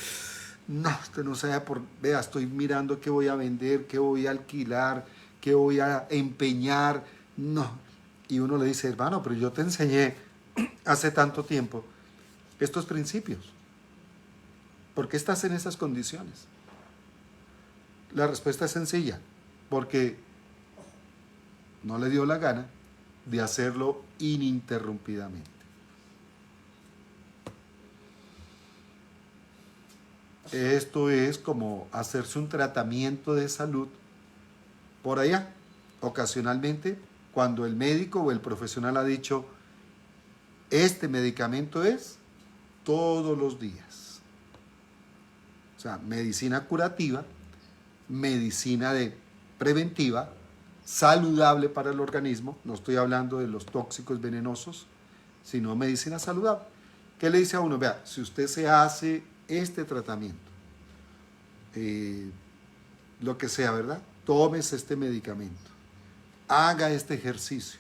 no, usted no sabe vea, estoy mirando qué voy a vender, qué voy a alquilar, qué voy a empeñar, no. Y uno le dice, hermano, pero yo te enseñé hace tanto tiempo estos principios. ¿Por qué estás en esas condiciones? La respuesta es sencilla, porque no le dio la gana de hacerlo ininterrumpidamente. Esto es como hacerse un tratamiento de salud por allá, ocasionalmente, cuando el médico o el profesional ha dicho, este medicamento es todos los días. O sea, medicina curativa, medicina preventiva, saludable para el organismo, no estoy hablando de los tóxicos venenosos, sino medicina saludable. ¿Qué le dice a uno? Vea, si usted se hace este tratamiento, lo que sea, ¿verdad? Tómese este medicamento, haga este ejercicio,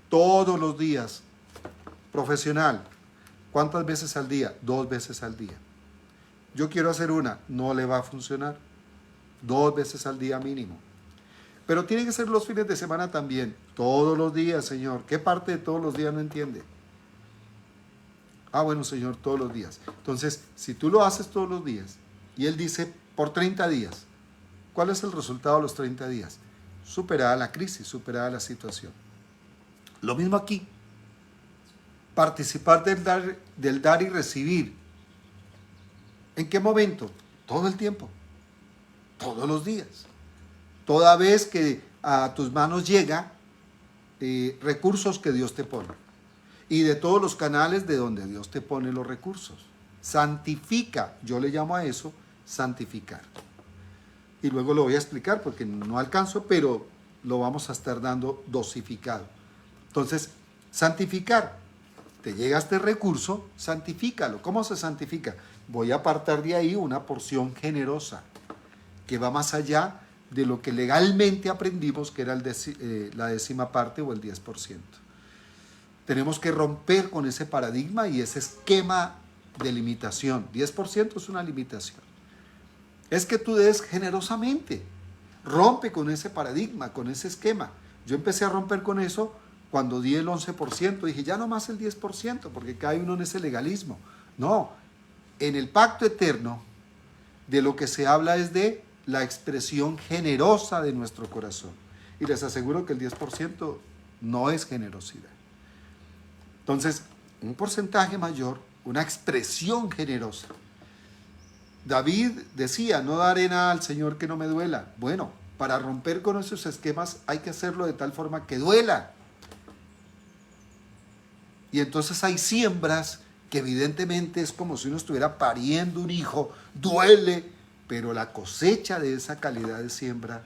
todos los días, profesional, ¿cuántas veces al día? 2 veces al día. Yo quiero hacer una, no le va a funcionar, 2 veces al día mínimo. Pero tienen que ser los fines de semana también, todos los días, Señor. ¿Qué parte de todos los días no entiende? Ah, bueno, Señor, todos los días. Entonces, si tú lo haces todos los días, y Él dice, por 30 días, ¿cuál es el resultado de los 30 días? Superada la crisis, superada la situación. Lo mismo aquí. Participar del dar y recibir. ¿En qué momento? Todo el tiempo. Todos los días. Toda vez que a tus manos llega recursos que Dios te pone. Y de todos los canales de donde Dios te pone los recursos. Santifica, yo le llamo a eso santificar. Y luego lo voy a explicar porque no alcanzo, pero lo vamos a estar dando dosificado. Entonces, santificar. Te llega este recurso, santifícalo. ¿Cómo se santifica? Voy a apartar de ahí una porción generosa que va más allá de lo que legalmente aprendimos que era la 10ª parte o el 10%. Tenemos que romper con ese paradigma y ese esquema de limitación. 10% es una limitación. Es que tú des generosamente. Rompe con ese paradigma, con ese esquema. Yo empecé a romper con eso cuando di el 11%. Dije, ya no más el 10%, porque cae uno en ese legalismo. No, en el pacto eterno de lo que se habla es de la expresión generosa de nuestro corazón. Y les aseguro que el 10% no es generosidad. Entonces, un porcentaje mayor, una expresión generosa. David decía, no daré nada al Señor que no me duela. Bueno, para romper con esos esquemas hay que hacerlo de tal forma que duela. Y entonces hay siembras que evidentemente es como si uno estuviera pariendo un hijo, duele, pero la cosecha de esa calidad de siembra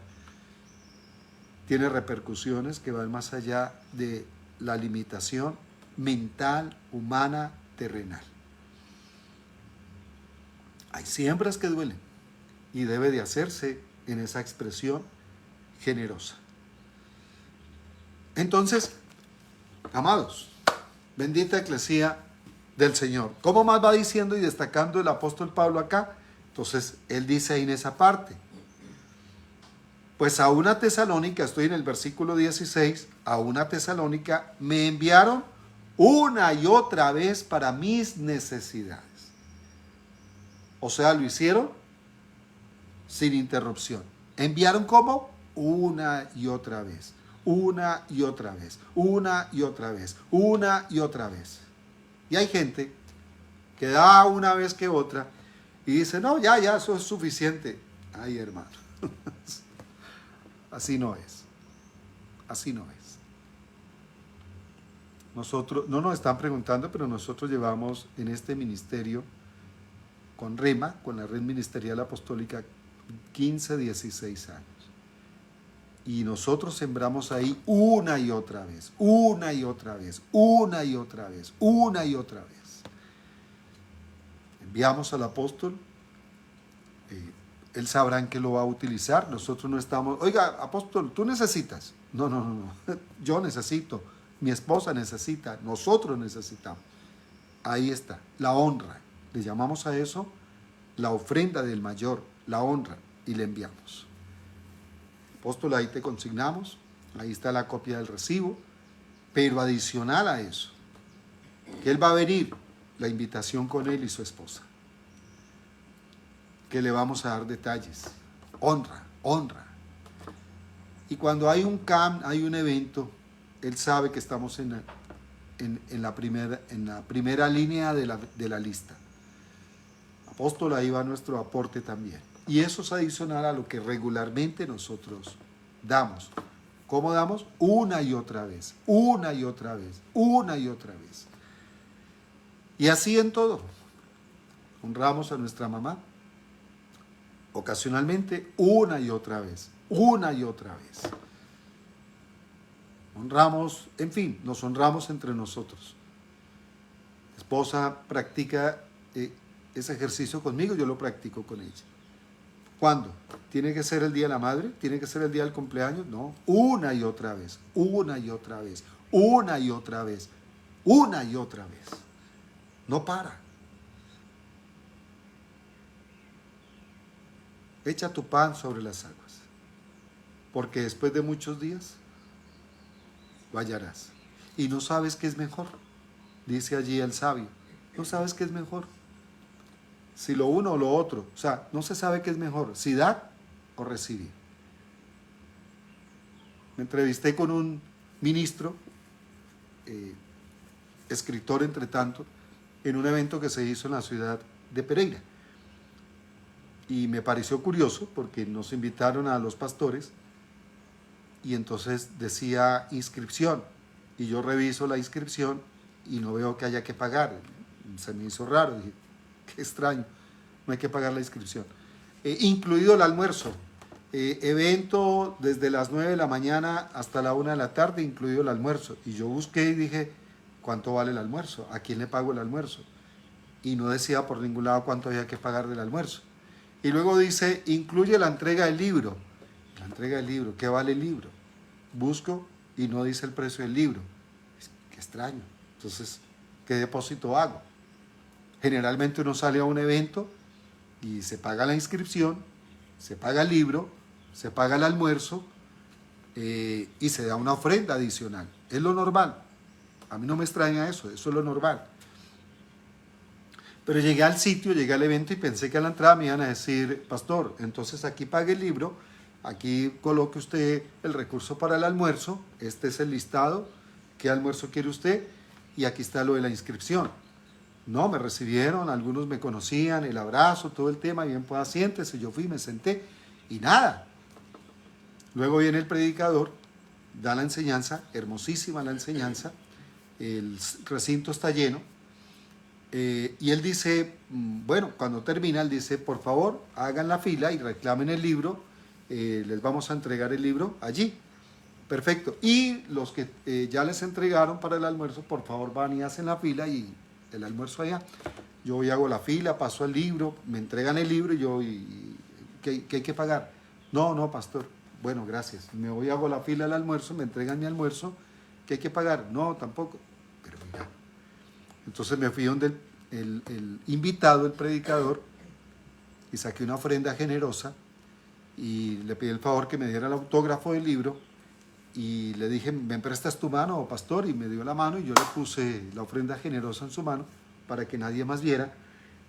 tiene repercusiones que van más allá de la limitación mental, humana, terrenal. Hay siembras que duelen y debe de hacerse en esa expresión generosa. Entonces, amados, bendita eclesía del Señor. ¿Cómo más va diciendo y destacando el apóstol Pablo acá? Entonces, él dice ahí en esa parte, pues a una Tesalónica, estoy en el versículo 16, a una Tesalónica me enviaron una y otra vez para mis necesidades. O sea, lo hicieron sin interrupción. ¿Enviaron cómo? Una y otra vez, una y otra vez, una y otra vez, una y otra vez. Y hay gente que da una vez que otra y dice, no, ya, eso es suficiente. Ay, hermano. Así no es. Así no es. Nosotros, no nos están preguntando, pero nosotros llevamos en este ministerio con REMA, con la Red Ministerial Apostólica, 15, 16 años. Y nosotros sembramos ahí una y otra vez, una y otra vez, una y otra vez, una y otra vez. Enviamos al apóstol, él sabrá en qué lo va a utilizar. Nosotros no estamos, oiga, apóstol, tú necesitas. No. Yo necesito, mi esposa necesita, nosotros necesitamos. Ahí está, la honra. Le llamamos a eso la ofrenda del mayor, la honra, y le enviamos. Apóstol, ahí te consignamos, ahí está la copia del recibo, pero adicional a eso, que él va a venir, la invitación con él y su esposa, que le vamos a dar detalles, honra, honra. Y cuando hay un camp, hay un evento, él sabe que estamos en la primera línea de la lista. Apóstol, ahí va nuestro aporte también. Y eso es adicional a lo que regularmente nosotros damos. ¿Cómo damos? Una y otra vez, una y otra vez, una y otra vez. Y así en todo. Honramos a nuestra mamá, ocasionalmente, una y otra vez, una y otra vez. Honramos, en fin, nos honramos entre nosotros. Mi esposa practica ese ejercicio conmigo, yo lo practico con ella. ¿Cuándo? ¿Tiene que ser el día de la madre? ¿Tiene que ser el día del cumpleaños? No, una y otra vez, una y otra vez, una y otra vez, una y otra vez. No para. Echa tu pan sobre las aguas, porque después de muchos días lo hallarás. Y no sabes qué es mejor, dice allí el sabio. No sabes qué es mejor, si lo uno o lo otro. O sea, no se sabe qué es mejor, si dar o recibir. Me entrevisté con un ministro, escritor entre tanto, en un evento que se hizo en la ciudad de Pereira. Y me pareció curioso porque nos invitaron a los pastores y entonces decía inscripción. Y yo reviso la inscripción y no veo que haya que pagar. Se me hizo raro, dije, qué extraño, no hay que pagar la inscripción. Incluido el almuerzo. Evento desde las 9 de la mañana hasta la 1 de la tarde, incluido el almuerzo. Y yo busqué y dije, ¿cuánto vale el almuerzo? ¿A quién le pago el almuerzo? Y no decía por ningún lado cuánto había que pagar del almuerzo. Y luego dice, incluye la entrega del libro. La entrega del libro, ¿qué vale el libro? Busco y no dice el precio del libro. Qué extraño. Entonces, ¿qué depósito hago? Generalmente uno sale a un evento y se paga la inscripción, se paga el libro, se paga el almuerzo y se da una ofrenda adicional. Es lo normal. A mí no me extraña eso es lo normal. Pero llegué al sitio, llegué al evento y pensé que a la entrada me iban a decir, pastor, entonces aquí pague el libro, aquí coloque usted el recurso para el almuerzo, este es el listado, ¿qué almuerzo quiere usted? Y aquí está lo de la inscripción. No, me recibieron, algunos me conocían, el abrazo, todo el tema, bien pueda siéntese, yo fui, me senté y nada. Luego viene el predicador, da la enseñanza, hermosísima la enseñanza, el recinto está lleno. Y él dice, bueno, cuando termina, él dice, por favor, hagan la fila y reclamen el libro, les vamos a entregar el libro allí. Perfecto. Y los que ya les entregaron para el almuerzo, por favor, van y hacen la fila y el almuerzo allá. Yo voy, hago la fila, paso el libro, me entregan el libro y yo, ¿qué hay que pagar? No, no, pastor. Bueno, gracias. Me voy, hago la fila al almuerzo, me entregan mi almuerzo, ¿qué hay que pagar? No, tampoco. Pero mira, entonces me fui donde el invitado, el predicador, y saqué una ofrenda generosa y le pedí el favor que me diera el autógrafo del libro y le dije, ¿me prestas tu mano, pastor? Y me dio la mano y yo le puse la ofrenda generosa en su mano para que nadie más viera.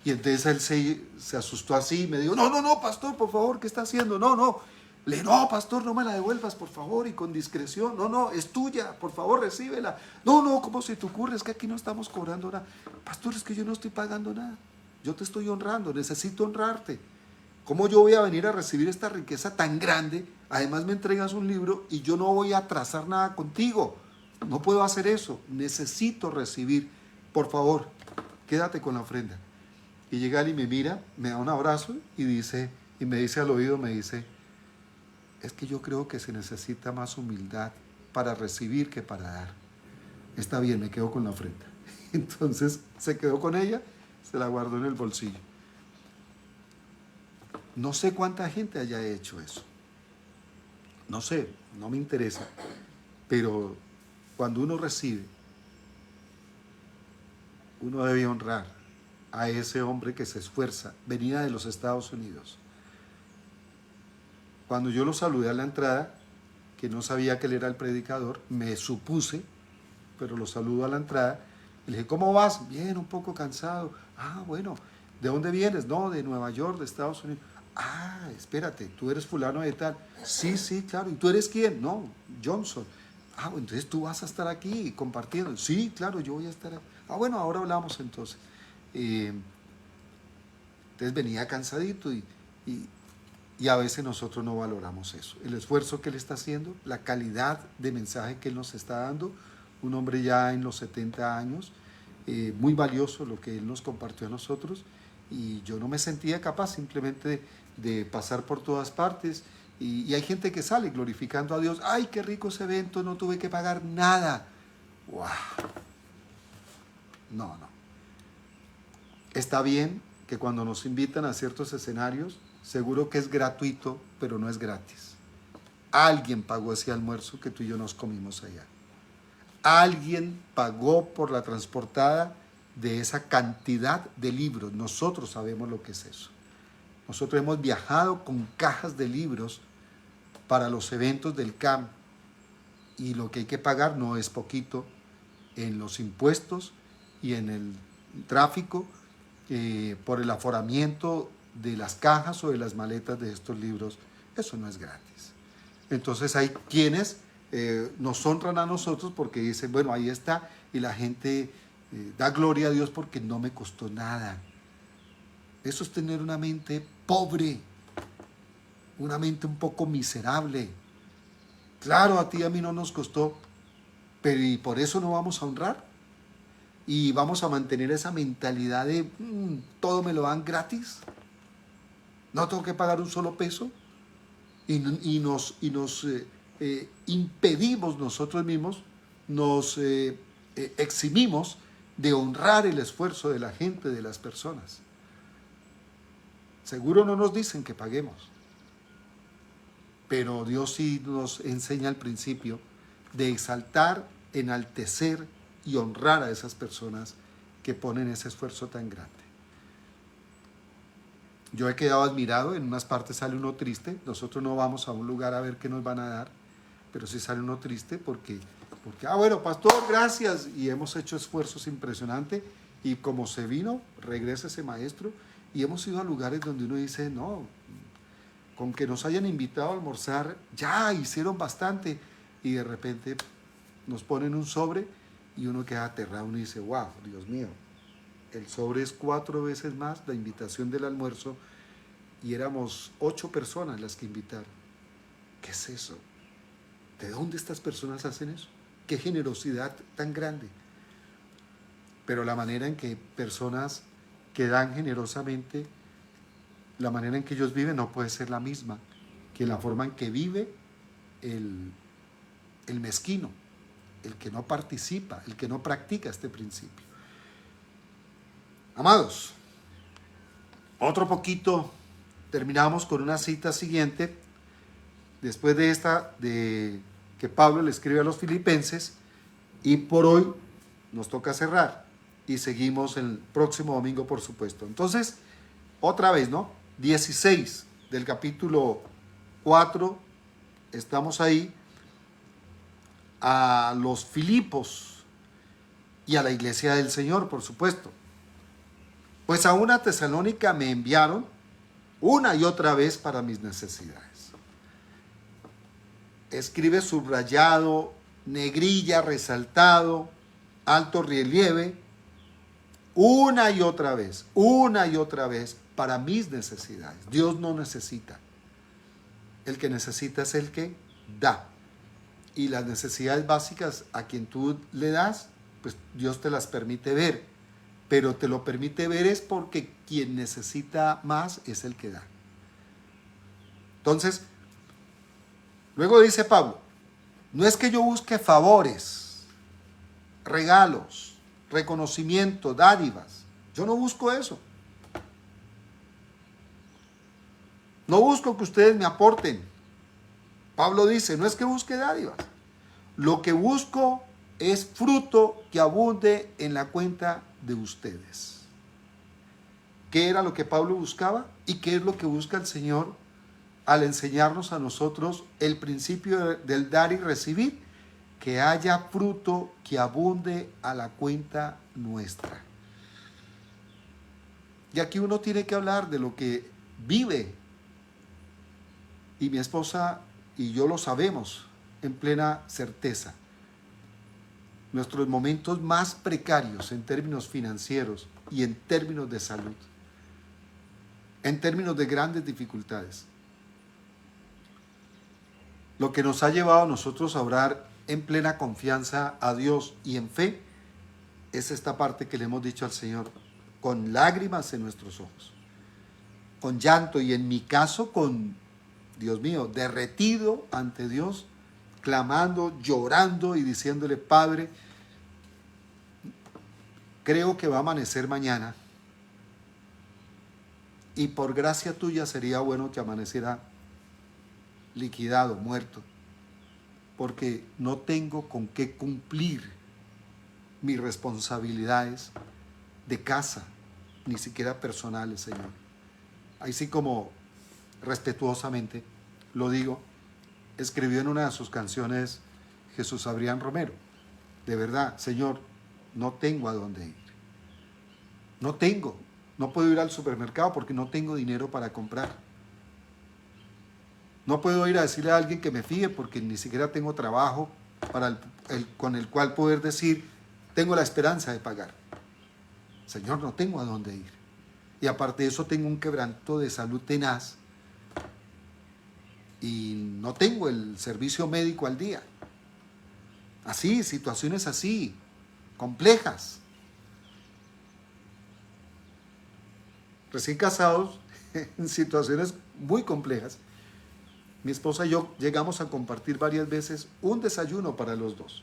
Y entonces él se asustó así y me dijo, no, no, no, pastor, por favor, ¿qué está haciendo? No, no. Le dije, no, pastor, no me la devuelvas, por favor, y con discreción. No, no, es tuya, por favor, recíbela. No, no, ¿cómo se te ocurre? Es que aquí no estamos cobrando nada. Pastor, es que yo no estoy pagando nada. Yo te estoy honrando, necesito honrarte. ¿Cómo yo voy a venir a recibir esta riqueza tan grande? Además me entregas un libro y yo no voy a trazar nada contigo. No puedo hacer eso. Necesito recibir. Por favor, quédate con la ofrenda. Y llega él y me mira, me da un abrazo y me dice al oído, me dice, es que yo creo que se necesita más humildad para recibir que para dar. Está bien, me quedo con la ofrenda. Entonces se quedó con ella, se la guardó en el bolsillo. No sé cuánta gente haya hecho eso. No sé, no me interesa. Pero cuando uno recibe, uno debe honrar a ese hombre que se esfuerza. Venía de los Estados Unidos. Cuando yo lo saludé a la entrada, que no sabía que él era el predicador, me supuse, pero lo saludo a la entrada, y le dije, ¿cómo vas? Bien, un poco cansado. Ah, bueno, ¿de dónde vienes? No, de Nueva York, de Estados Unidos. Ah, espérate, tú eres fulano de tal. Sí, sí, claro. ¿Y tú eres quién? No, Johnson. Ah, bueno, entonces tú vas a estar aquí compartiendo. Sí, claro, yo voy a estar aquí. Ah, bueno, ahora hablamos entonces. Eh, entonces venía cansadito y a veces nosotros no valoramos eso. El esfuerzo que él está haciendo, la calidad de mensaje que él nos está dando, un hombre ya en los 70 años, muy valioso lo que él nos compartió a nosotros, y yo no me sentía capaz simplemente de pasar por todas partes, y hay gente que sale glorificando a Dios, ¡ay, qué rico ese evento, no tuve que pagar nada! ¡Wow! No, no. Está bien que cuando nos invitan a ciertos escenarios, seguro que es gratuito, pero no es gratis. Alguien pagó ese almuerzo que tú y yo nos comimos allá. Alguien pagó por la transportada de esa cantidad de libros. Nosotros sabemos lo que es eso. Nosotros hemos viajado con cajas de libros para los eventos del CAM y lo que hay que pagar no es poquito en los impuestos y en el tráfico por el aforamiento de las cajas o de las maletas de estos libros. Eso no es gratis. Entonces hay quienes nos honran a nosotros porque dicen, bueno, ahí está, y la gente da gloria a Dios porque no me costó nada. Eso es tener una mente pobre, una mente un poco miserable. Claro, a ti y a mí no nos costó, pero ¿y por eso no vamos a honrar? ¿Y vamos a mantener esa mentalidad de todo me lo dan gratis? ¿No tengo que pagar un solo peso? Y nos impedimos nosotros mismos, nos eximimos de honrar el esfuerzo de la gente, de las personas. Seguro no nos dicen que paguemos, pero Dios sí nos enseña al principio de exaltar, enaltecer y honrar a esas personas que ponen ese esfuerzo tan grande. Yo he quedado admirado, en unas partes sale uno triste, nosotros no vamos a un lugar a ver qué nos van a dar, pero sí sale uno triste porque bueno, pastor, gracias, y hemos hecho esfuerzos impresionantes, y como se vino, regresa ese maestro, y hemos ido a lugares donde uno dice, no, con que nos hayan invitado a almorzar, ya hicieron bastante, y de repente nos ponen un sobre, y uno queda aterrado, uno dice, wow, Dios mío, el sobre es 4 veces más la invitación del almuerzo, y éramos 8 personas las que invitaron. ¿Qué es eso? ¿De dónde estas personas hacen eso? ¿Qué generosidad tan grande? pero la manera en que personas que dan generosamente, la manera en que ellos viven no puede ser la misma que la forma en que vive el mezquino, el que no participa, el que no practica este principio. Amados, otro poquito, terminamos con una cita siguiente, después de esta, de que Pablo le escribe a los filipenses, y por hoy nos toca cerrar, y seguimos el próximo domingo, por supuesto. Entonces, otra vez, ¿no? 16 del capítulo 4, estamos ahí, a los Filipos y a la iglesia del Señor, por supuesto. Pues a una Tesalónica me enviaron una y otra vez para mis necesidades. Escribe subrayado, negrilla, resaltado, alto relieve, una y otra vez para mis necesidades. Dios no necesita. El que necesita es el que da. Y las necesidades básicas a quien tú le das, pues Dios te las permite ver. Pero te lo permite ver es porque quien necesita más es el que da. Entonces, luego dice Pablo, no es que yo busque favores, regalos, reconocimiento, dádivas. Yo no busco eso. No busco que ustedes me aporten. Pablo dice, no es que busque dádivas. Lo que busco es fruto que abunde en la cuenta de ustedes. ¿Qué era lo que Pablo buscaba? ¿Y qué es lo que busca el Señor al enseñarnos a nosotros el principio del dar y recibir? Que haya fruto que abunde a la cuenta nuestra. Y aquí uno tiene que hablar de lo que vive. Y mi esposa y yo lo sabemos en plena certeza. Nuestros momentos más precarios en términos financieros y en términos de salud, en términos de grandes dificultades. Lo que nos ha llevado a nosotros a orar en plena confianza a Dios y en fe es esta parte que le hemos dicho al Señor, con lágrimas en nuestros ojos, con llanto y en mi caso con, Dios mío, derretido ante Dios, clamando, llorando y diciéndole, Padre, creo que va a amanecer mañana y por gracia tuya sería bueno que amaneciera liquidado, muerto, porque no tengo con qué cumplir mis responsabilidades de casa, ni siquiera personales, Señor. Así como respetuosamente lo digo, escribió en una de sus canciones Jesús Adrián Romero, de verdad, Señor, no tengo a dónde ir. No puedo ir al supermercado porque no tengo dinero para comprar. No puedo ir a decirle a alguien que me fíe porque ni siquiera tengo trabajo con el cual poder decir, tengo la esperanza de pagar. Señor, no tengo a dónde ir. Y aparte de eso tengo un quebranto de salud tenaz y no tengo el servicio médico al día. Así, situaciones así, complejas. Recién casados, en situaciones muy complejas, mi esposa y yo llegamos a compartir varias veces un desayuno para los dos.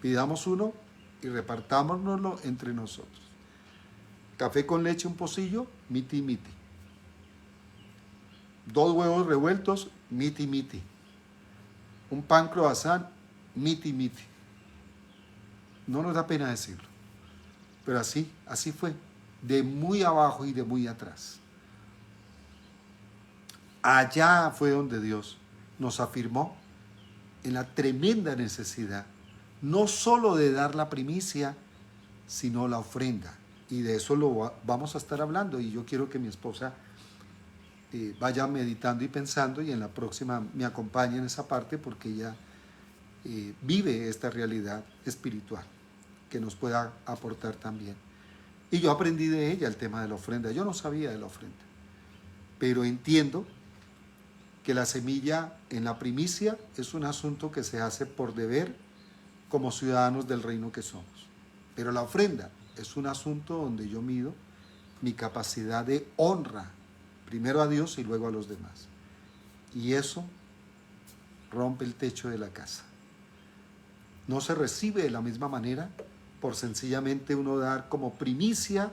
Pidamos uno y repartámonoslo entre nosotros. Café con leche, un pocillo, miti miti. 2 huevos revueltos, miti miti. Un pan croissant, miti miti. No nos da pena decirlo, pero así fue, de muy abajo y de muy atrás. Allá fue donde Dios nos afirmó en la tremenda necesidad, no solo de dar la primicia, sino la ofrenda. Y de eso vamos a estar hablando. Y yo quiero que mi esposa vaya meditando y pensando y en la próxima me acompañe en esa parte porque ella vive esta realidad espiritual que nos pueda aportar también. Y yo aprendí de ella el tema de la ofrenda. Yo no sabía de la ofrenda, pero entiendo que la semilla en la primicia es un asunto que se hace por deber como ciudadanos del reino que somos. Pero la ofrenda es un asunto donde yo mido mi capacidad de honra, primero a Dios y luego a los demás. Y eso rompe el techo de la casa. No se recibe de la misma manera por sencillamente uno dar como primicia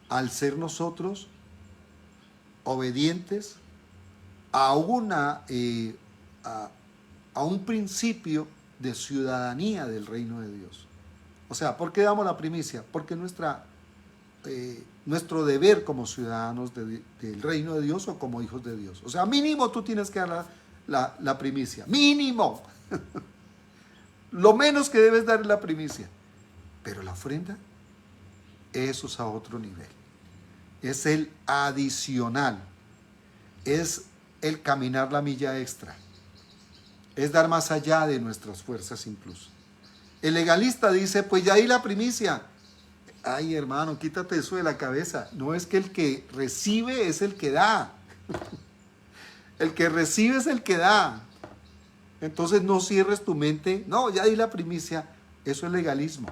al ser nosotros obedientes a, a un principio de ciudadanía del reino de Dios. O sea, ¿por qué damos la primicia? Porque nuestro deber como ciudadanos del reino de Dios o como hijos de Dios. O sea, mínimo tú tienes que dar la primicia. Mínimo. Lo menos que debes dar es la primicia. Pero la ofrenda, eso es a otro nivel. Es el adicional. Es el caminar la milla extra. Es dar más allá de nuestras fuerzas incluso. El legalista dice, pues ya di la primicia. Ay, hermano, quítate eso de la cabeza. No es que el que recibe es el que da. El que recibe es el que da. Entonces no cierres tu mente. No, ya di la primicia. Eso es legalismo.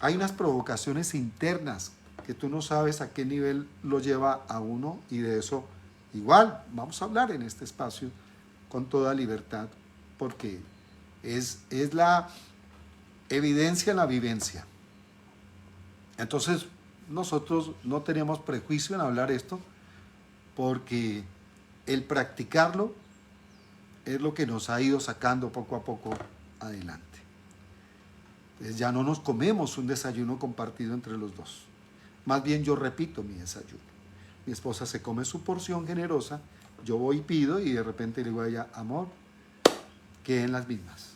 Hay unas provocaciones internas que tú no sabes a qué nivel lo lleva a uno, y de eso igual vamos a hablar en este espacio con toda libertad, porque es la evidencia en la vivencia. Entonces nosotros no tenemos prejuicio en hablar esto, porque el practicarlo es lo que nos ha ido sacando poco a poco adelante. Entonces ya no nos comemos un desayuno compartido entre los dos. Más bien yo repito mi desayuno. Mi esposa se come su porción generosa, yo voy y pido, y de repente le digo a ella, amor, queden las mismas.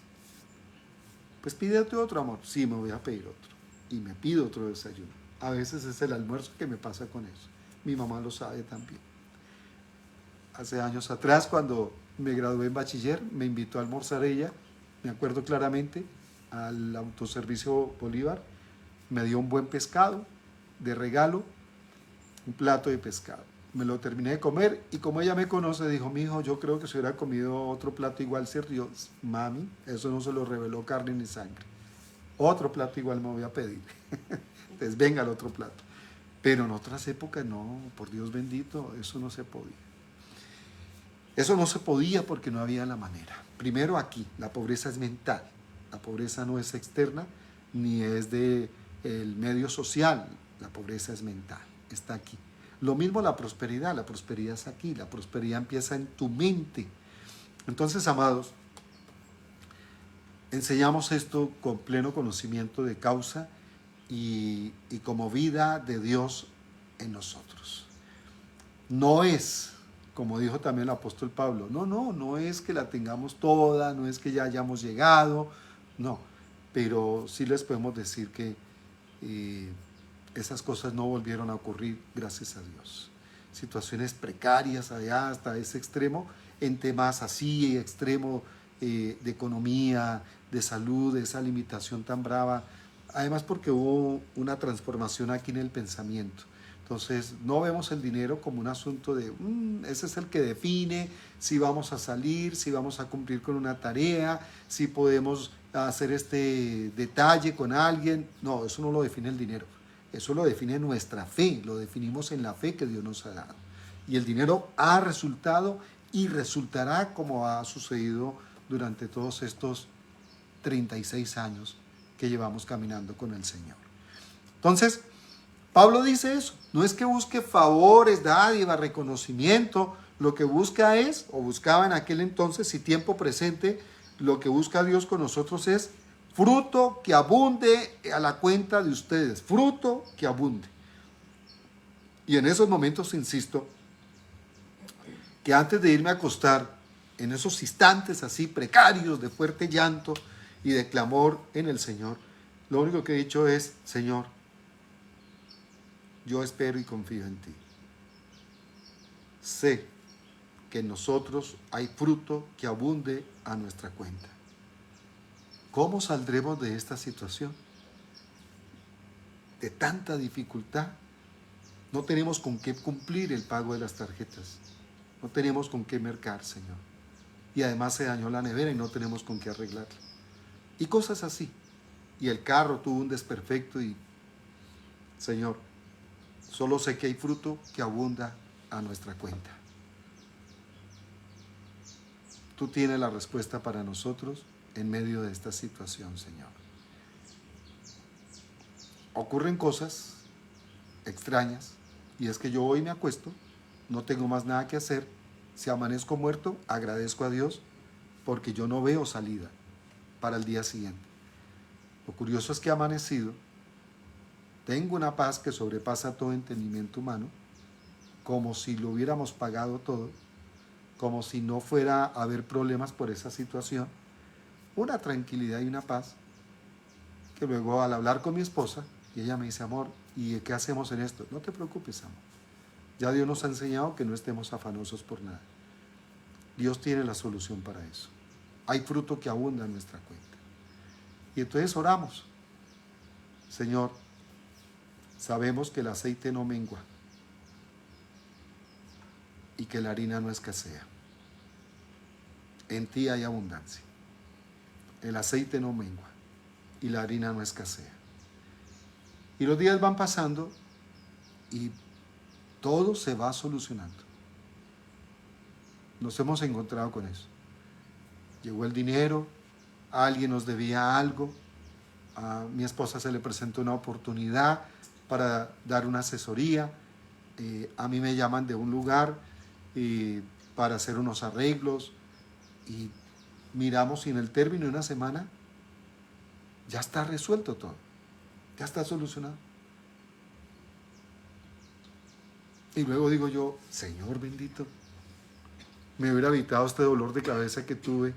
Pues pídete otro, amor. Sí, me voy a pedir otro. Y me pido otro desayuno. A veces es el almuerzo que me pasa con eso. Mi mamá lo sabe también. Hace años atrás, cuando me gradué en bachiller, me invitó a almorzar ella, me acuerdo claramente, al autoservicio Bolívar. Me dio un buen pescado de regalo, un plato de pescado. Me lo terminé de comer, y como ella me conoce, dijo, mi hijo, yo creo que se hubiera comido otro plato igual, ¿cierto? Yo, mami, eso no se lo reveló carne ni sangre. Otro plato igual me voy a pedir. Entonces venga el otro plato. Pero en otras épocas no, por Dios bendito, eso no se podía. Eso no se podía porque no había la manera. Primero aquí, la pobreza es mental. La pobreza no es externa ni es del medio social. La pobreza es mental, está aquí. Lo mismo la prosperidad es aquí. La prosperidad empieza en tu mente. Entonces, amados, enseñamos esto con pleno conocimiento de causa y como vida de Dios en nosotros. No es, como dijo también el apóstol Pablo, no es que la tengamos toda, no es que ya hayamos llegado, no, pero sí les podemos decir que esas cosas no volvieron a ocurrir, gracias a Dios. Situaciones precarias allá hasta ese extremo, en temas así extremo de economía, de salud, de esa limitación tan brava, además porque hubo una transformación aquí en el pensamiento. Entonces no vemos el dinero como un asunto de ese es el que define si vamos a salir, si vamos a cumplir con una tarea, si podemos hacer este detalle con alguien. No, eso no lo define el dinero. Eso lo define nuestra fe, lo definimos en la fe que Dios nos ha dado. Y el dinero ha resultado y resultará como ha sucedido durante todos estos 36 años que llevamos caminando con el Señor. Entonces, Pablo dice eso, no es que busque favores, dádivas, reconocimiento, lo que busca es, o buscaba en aquel entonces y tiempo presente, lo que busca Dios con nosotros es fruto que abunde a la cuenta de ustedes, fruto que abunde. Y en esos momentos, insisto, que antes de irme a acostar, en esos instantes así precarios de fuerte llanto y de clamor en el Señor, lo único que he dicho es, Señor, yo espero y confío en ti. Sé que en nosotros hay fruto que abunde a nuestra cuenta. ¿Cómo saldremos de esta situación? De tanta dificultad. No tenemos con qué cumplir el pago de las tarjetas. No tenemos con qué mercar, Señor. Y además se dañó la nevera y no tenemos con qué arreglarla. Y cosas así. y el carro tuvo un desperfecto y, Señor, solo sé que hay fruto que abunda a nuestra cuenta. Tú tienes la respuesta para nosotros en medio de esta situación, Señor. Ocurren cosas extrañas y es que yo hoy me acuesto, no tengo más nada que hacer. Si amanezco muerto, agradezco a Dios porque yo no veo salida para el día siguiente. Lo curioso es que he amanecido, tengo una paz que sobrepasa todo entendimiento humano, como si lo hubiéramos pagado todo, como si no fuera a haber problemas por esa situación, una tranquilidad y una paz, que luego al hablar con mi esposa, y ella me dice, amor, ¿y qué hacemos en esto? No te preocupes, amor. Ya Dios nos ha enseñado que no estemos afanosos por nada. Dios tiene la solución para eso. Hay fruto que abunda en nuestra cuenta. Y entonces oramos. Señor, sabemos que el aceite no mengua y que la harina no escasea. En ti hay abundancia. El aceite no mengua y la harina no escasea. Y los días van pasando y todo se va solucionando. Nos hemos encontrado con eso. Llegó el dinero, alguien nos debía algo, a mi esposa se le presentó una oportunidad para dar una asesoría, a mí me llaman de un lugar para hacer unos arreglos y miramos y en el término de una semana ya está resuelto todo, ya está solucionado. Y luego digo yo, Señor bendito, me hubiera evitado este dolor de cabeza que tuve,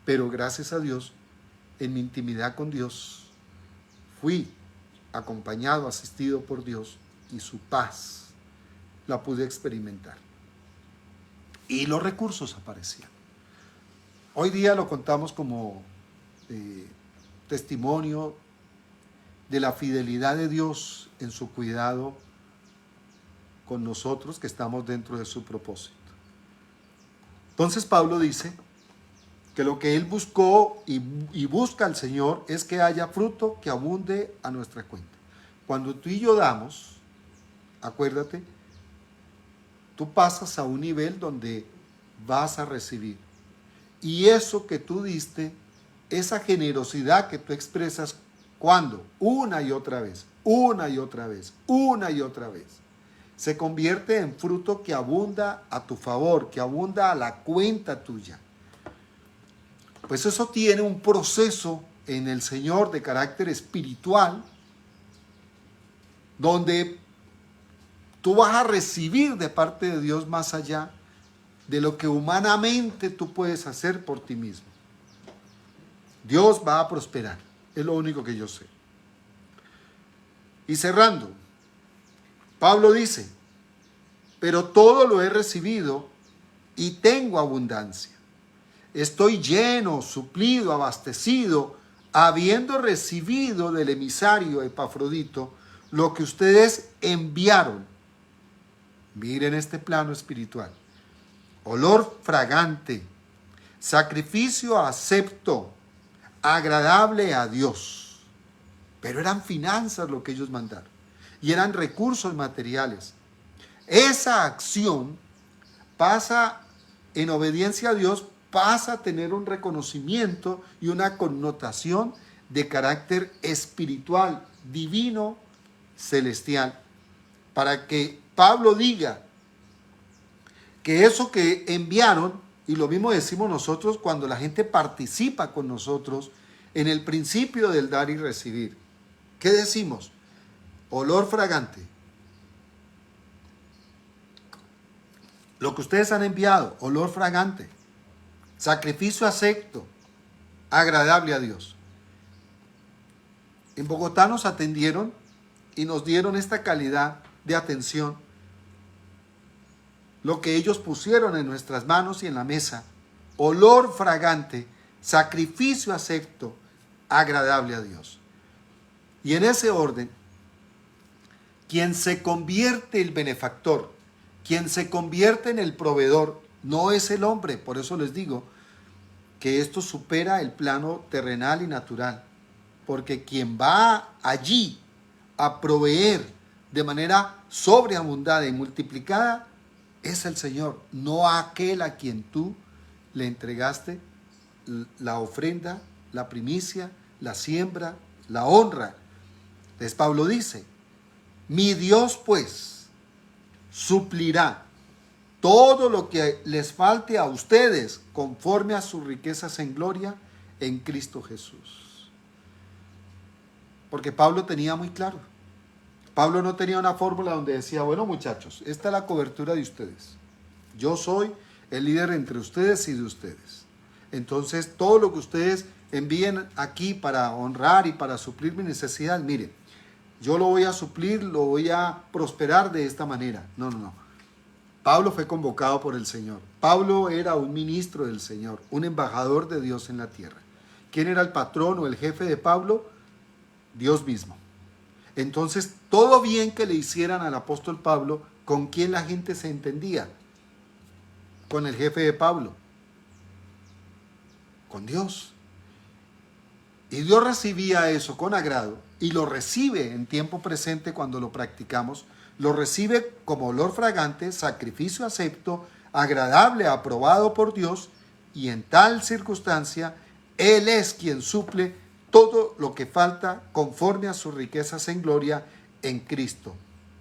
pero gracias a Dios, en mi intimidad con Dios, fui acompañado, asistido por Dios y su paz la pude experimentar. Y los recursos aparecían. Hoy día lo contamos como testimonio de la fidelidad de Dios en su cuidado con nosotros que estamos dentro de su propósito. Entonces Pablo dice que lo que él buscó y busca al Señor es que haya fruto que abunde a nuestra cuenta. Cuando tú y yo damos, acuérdate, tú pasas a un nivel donde vas a recibir. Y eso que tú diste, esa generosidad que tú expresas, ¿cuándo? Una y otra vez, una y otra vez, una y otra vez. Se convierte en fruto que abunda a tu favor, que abunda a la cuenta tuya. Pues eso tiene un proceso en el Señor de carácter espiritual, donde tú vas a recibir de parte de Dios más allá de lo que humanamente tú puedes hacer por ti mismo. Dios va a prosperar, es lo único que yo sé. Y cerrando, Pablo dice, pero todo lo he recibido y tengo abundancia. Estoy lleno, suplido, abastecido, habiendo recibido del emisario Epafrodito lo que ustedes enviaron. Miren este plano espiritual. Olor fragante, sacrificio acepto, agradable a Dios. Pero eran finanzas lo que ellos mandaron y eran recursos materiales. Esa acción pasa en obediencia a Dios, pasa a tener un reconocimiento y una connotación de carácter espiritual, divino, celestial. Para que Pablo diga que eso que enviaron, y lo mismo decimos nosotros cuando la gente participa con nosotros en el principio del dar y recibir. ¿Qué decimos? Olor fragante. Lo que ustedes han enviado, olor fragante. Sacrificio acepto, agradable a Dios. En Bogotá nos atendieron y nos dieron esta calidad de atención. Lo que ellos pusieron en nuestras manos y en la mesa, olor fragante, sacrificio acepto, agradable a Dios. Y en ese orden, quien se convierte el benefactor, quien se convierte en el proveedor, no es el hombre. Por eso les digo que esto supera el plano terrenal y natural. porque quien va allí a proveer de manera sobreabundada y multiplicada es el Señor, no aquel a quien tú le entregaste la ofrenda, la primicia, la siembra, la honra. Entonces Pablo dice, mi Dios pues suplirá todo lo que les falte a ustedes conforme a sus riquezas en gloria en Cristo Jesús. Porque Pablo tenía muy claro. Pablo no tenía una fórmula donde decía, bueno muchachos, esta es la cobertura de ustedes. Yo soy el líder entre ustedes y de ustedes. Entonces todo lo que ustedes envíen aquí para honrar y para suplir mi necesidad, miren, yo lo voy a suplir, lo voy a prosperar de esta manera. No, no, no. Pablo fue convocado por el Señor. Pablo era un ministro del Señor, un embajador de Dios en la tierra. ¿Quién era el patrón o el jefe de Pablo? Dios mismo. Entonces, todo bien que le hicieran al apóstol Pablo, ¿con quién la gente se entendía? Con el jefe de Pablo. Con Dios. Y Dios recibía eso con agrado y lo recibe en tiempo presente cuando lo practicamos. Lo recibe como olor fragante, sacrificio acepto, agradable, aprobado por Dios, y en tal circunstancia Él es quien suple todo lo que falta conforme a sus riquezas en gloria en Cristo.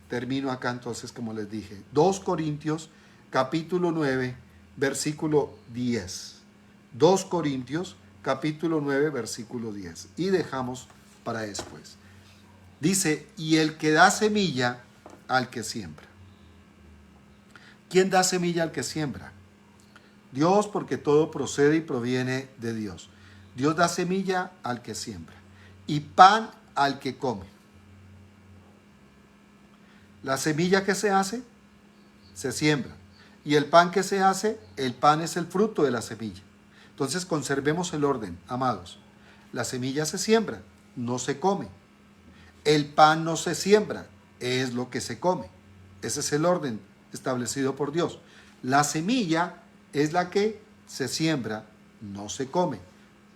Termino acá entonces, como les dije, 2 Corintios capítulo 9, versículo 10. 2 Corintios capítulo 9, versículo 10. Y dejamos para después. Dice, y el que da semilla al que siembra. ¿Quién da semilla al que siembra? Dios, porque todo procede y proviene de Dios. Dios da semilla al que siembra y pan al que come. La semilla que se hace, se siembra. Y el pan que se hace, el pan es el fruto de la semilla. Entonces conservemos el orden, amados. La semilla se siembra, no se come. El pan no se siembra, es lo que se come. Ese es el orden establecido por Dios. La semilla es la que se siembra, no se come.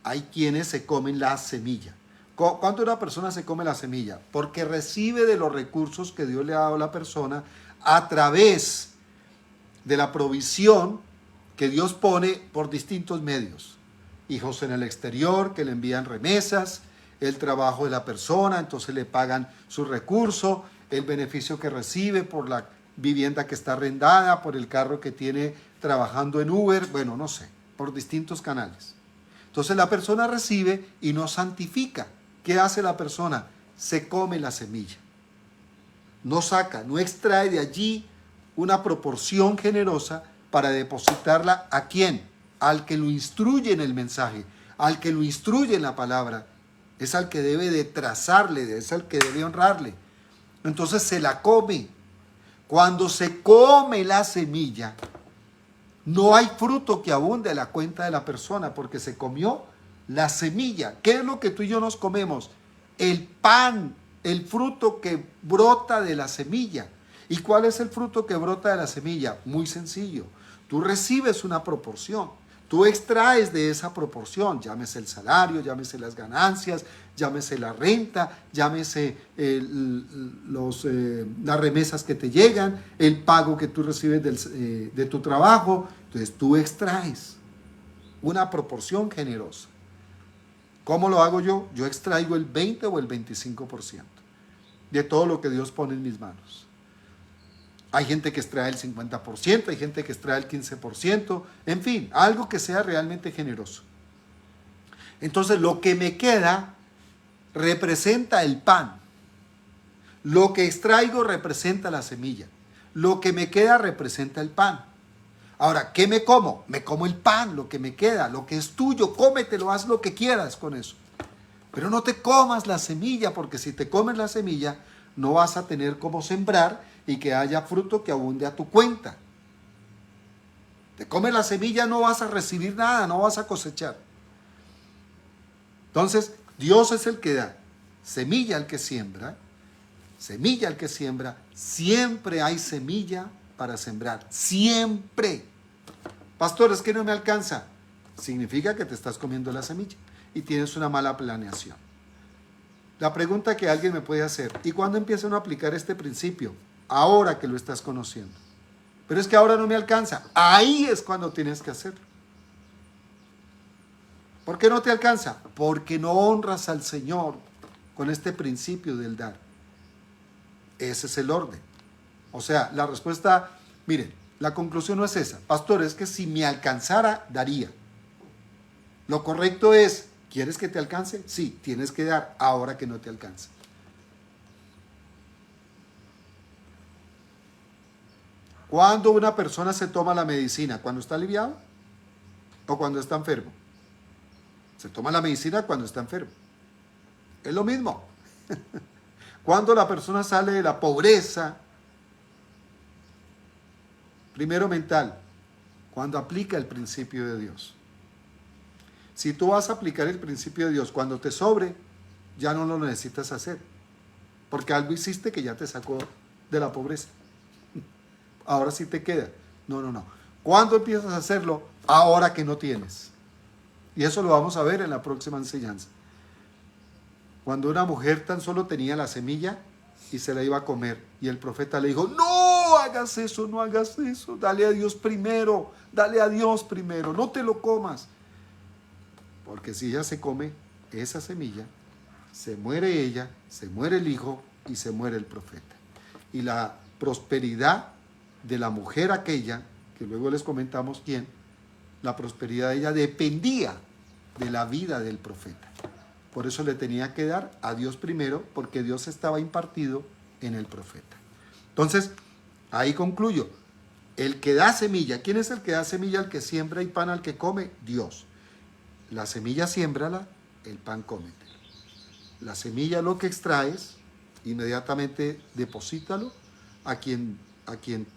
Hay quienes se comen la semilla. ¿Cuándo una persona se come la semilla? Porque recibe de los recursos que Dios le ha dado a la persona a través de la provisión que Dios pone por distintos medios. Hijos en el exterior que le envían remesas, el trabajo de la persona, entonces le pagan su recurso, el beneficio que recibe por la vivienda que está arrendada, por el carro que tiene trabajando en Uber, bueno, no sé, por distintos canales. Entonces la persona recibe y no santifica. ¿Qué hace la persona? Se come la semilla. No saca, no extrae de allí una proporción generosa para depositarla ¿a quién? Al que lo instruye en el mensaje, al que lo instruye en la palabra. Es al que debe de trazarle, es al que debe honrarle. Entonces se la come. Cuando se come la semilla, no hay fruto que abunde a la cuenta de la persona porque se comió la semilla. ¿Qué es lo que tú y yo nos comemos? El pan, el fruto que brota de la semilla. ¿Y cuál es el fruto que brota de la semilla? Muy sencillo. Tú recibes una proporción. Tú extraes de esa proporción, llámese el salario, llámese las ganancias, llámese la renta, llámese las remesas que te llegan, el pago que tú recibes de tu trabajo. Entonces tú extraes una proporción generosa. ¿Cómo lo hago yo? Yo extraigo el 20 o el 25% de todo lo que Dios pone en mis manos. Hay gente que extrae el 50%, hay gente que extrae el 15%, en fin, algo que sea realmente generoso. Entonces, lo que me queda representa el pan. Lo que extraigo representa la semilla. Lo que me queda representa el pan. Ahora, ¿qué me como? Me como el pan, lo que me queda, lo que es tuyo, cómetelo, haz lo que quieras con eso. Pero no te comas la semilla, porque si te comes la semilla, no vas a tener cómo sembrar y que haya fruto que abunde a tu cuenta. Te comes la semilla, no vas a recibir nada, no vas a cosechar. Entonces, Dios es el que da semilla al que siembra, semilla al que siembra. Siempre hay semilla para sembrar, siempre. Pastor, es que no me alcanza. Significa que te estás comiendo la semilla y tienes una mala planeación. La pregunta que alguien me puede hacer: ¿y cuándo empiezan a aplicar este principio? Ahora que lo estás conociendo. Pero es que ahora no me alcanza. Ahí es cuando tienes que hacerlo. ¿Por qué no te alcanza? Porque no honras al Señor con este principio del dar. Ese es el orden. O sea, la respuesta, miren, la conclusión no es esa. Pastor, es que si me alcanzara, daría. Lo correcto es, ¿quieres que te alcance? Sí, tienes que dar ahora que no te alcanza. ¿Cuándo una persona se toma la medicina? ¿Cuando está aliviado o cuando está enfermo? Se toma la medicina cuando está enfermo. Es lo mismo. Cuando la persona sale de la pobreza, primero mental, cuando aplica el principio de Dios. Si tú vas a aplicar el principio de Dios cuando te sobre, ya no lo necesitas hacer, porque algo hiciste que ya te sacó de la pobreza. Ahora sí te queda. No. ¿Cuándo empiezas a hacerlo? Ahora que no tienes. Y eso lo vamos a ver en la próxima enseñanza. Cuando una mujer tan solo tenía la semilla y se la iba a comer, y el profeta le dijo: no hagas eso, no hagas eso, dale a Dios primero, no te lo comas. Porque si ella se come esa semilla, se muere ella, se muere el hijo y se muere el profeta. Y la prosperidad de la mujer aquella, que luego les comentamos quién, la prosperidad de ella dependía de la vida del profeta. Por eso le tenía que dar a Dios primero, porque Dios estaba impartido en el profeta. Entonces, ahí concluyo. El que da semilla, ¿quién es el que da semilla? El que siembra y pan al que come, Dios. La semilla siémbrala, el pan cómetelo. La semilla, lo que extraes, inmediatamente deposítalo a quien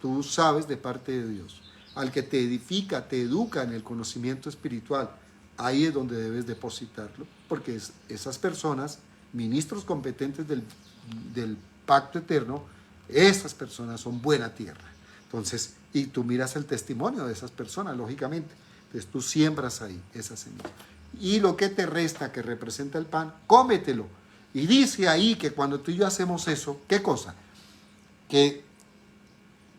tú sabes de parte de Dios. Al que te edifica, te educa en el conocimiento espiritual, ahí es donde debes depositarlo, porque esas personas, ministros competentes del pacto eterno, esas personas son buena tierra. Entonces, y tú miras el testimonio de esas personas, lógicamente. Entonces tú siembras ahí esa semilla. Y lo que te resta, que representa el pan, cómetelo. Y dice ahí que cuando tú y yo hacemos eso, ¿qué cosa? Que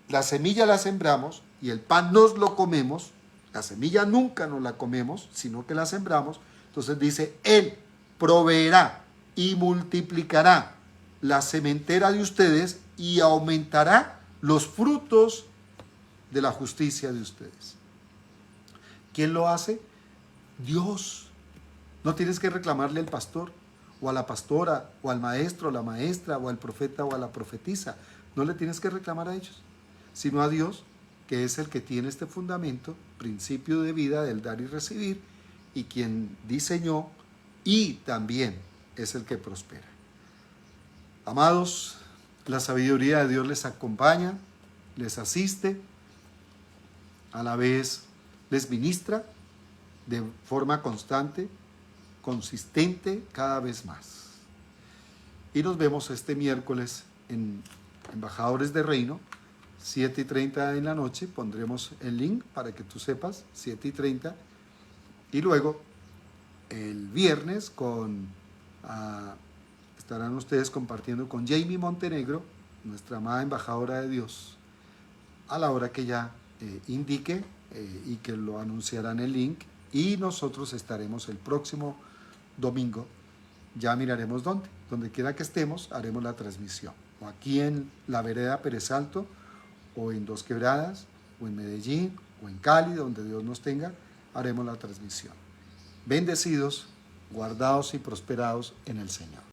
la semilla la sembramos y el pan nos lo comemos. La semilla nunca nos la comemos, sino que la sembramos. Entonces dice: Él proveerá y multiplicará la sementera de ustedes y aumentará los frutos de la justicia de ustedes. ¿Quién lo hace? Dios. No tienes que reclamarle al pastor, o a la pastora, o al maestro, o a la maestra, o al profeta, o a la profetisa. No le tienes que reclamar a ellos, sino a Dios, que es el que tiene este fundamento, principio de vida del dar y recibir, y quien diseñó, y también es el que prospera. Amados, la sabiduría de Dios les acompaña, les asiste, a la vez les ministra de forma constante, consistente, cada vez más. Y nos vemos este miércoles en Embajadores de Reino, 7:30 en la noche. Pondremos el link para que tú sepas, 7:30. Y luego, el viernes, estarán ustedes compartiendo con Jamie Montenegro, nuestra amada embajadora de Dios, a la hora que ella indique, y que lo anunciarán el link. Y nosotros estaremos el próximo domingo, ya miraremos donde quiera que estemos, haremos la transmisión, o aquí en la vereda Pérez Alto, o en Dos Quebradas, o en Medellín, o en Cali, donde Dios nos tenga, haremos la transmisión. Bendecidos, guardados y prosperados en el Señor.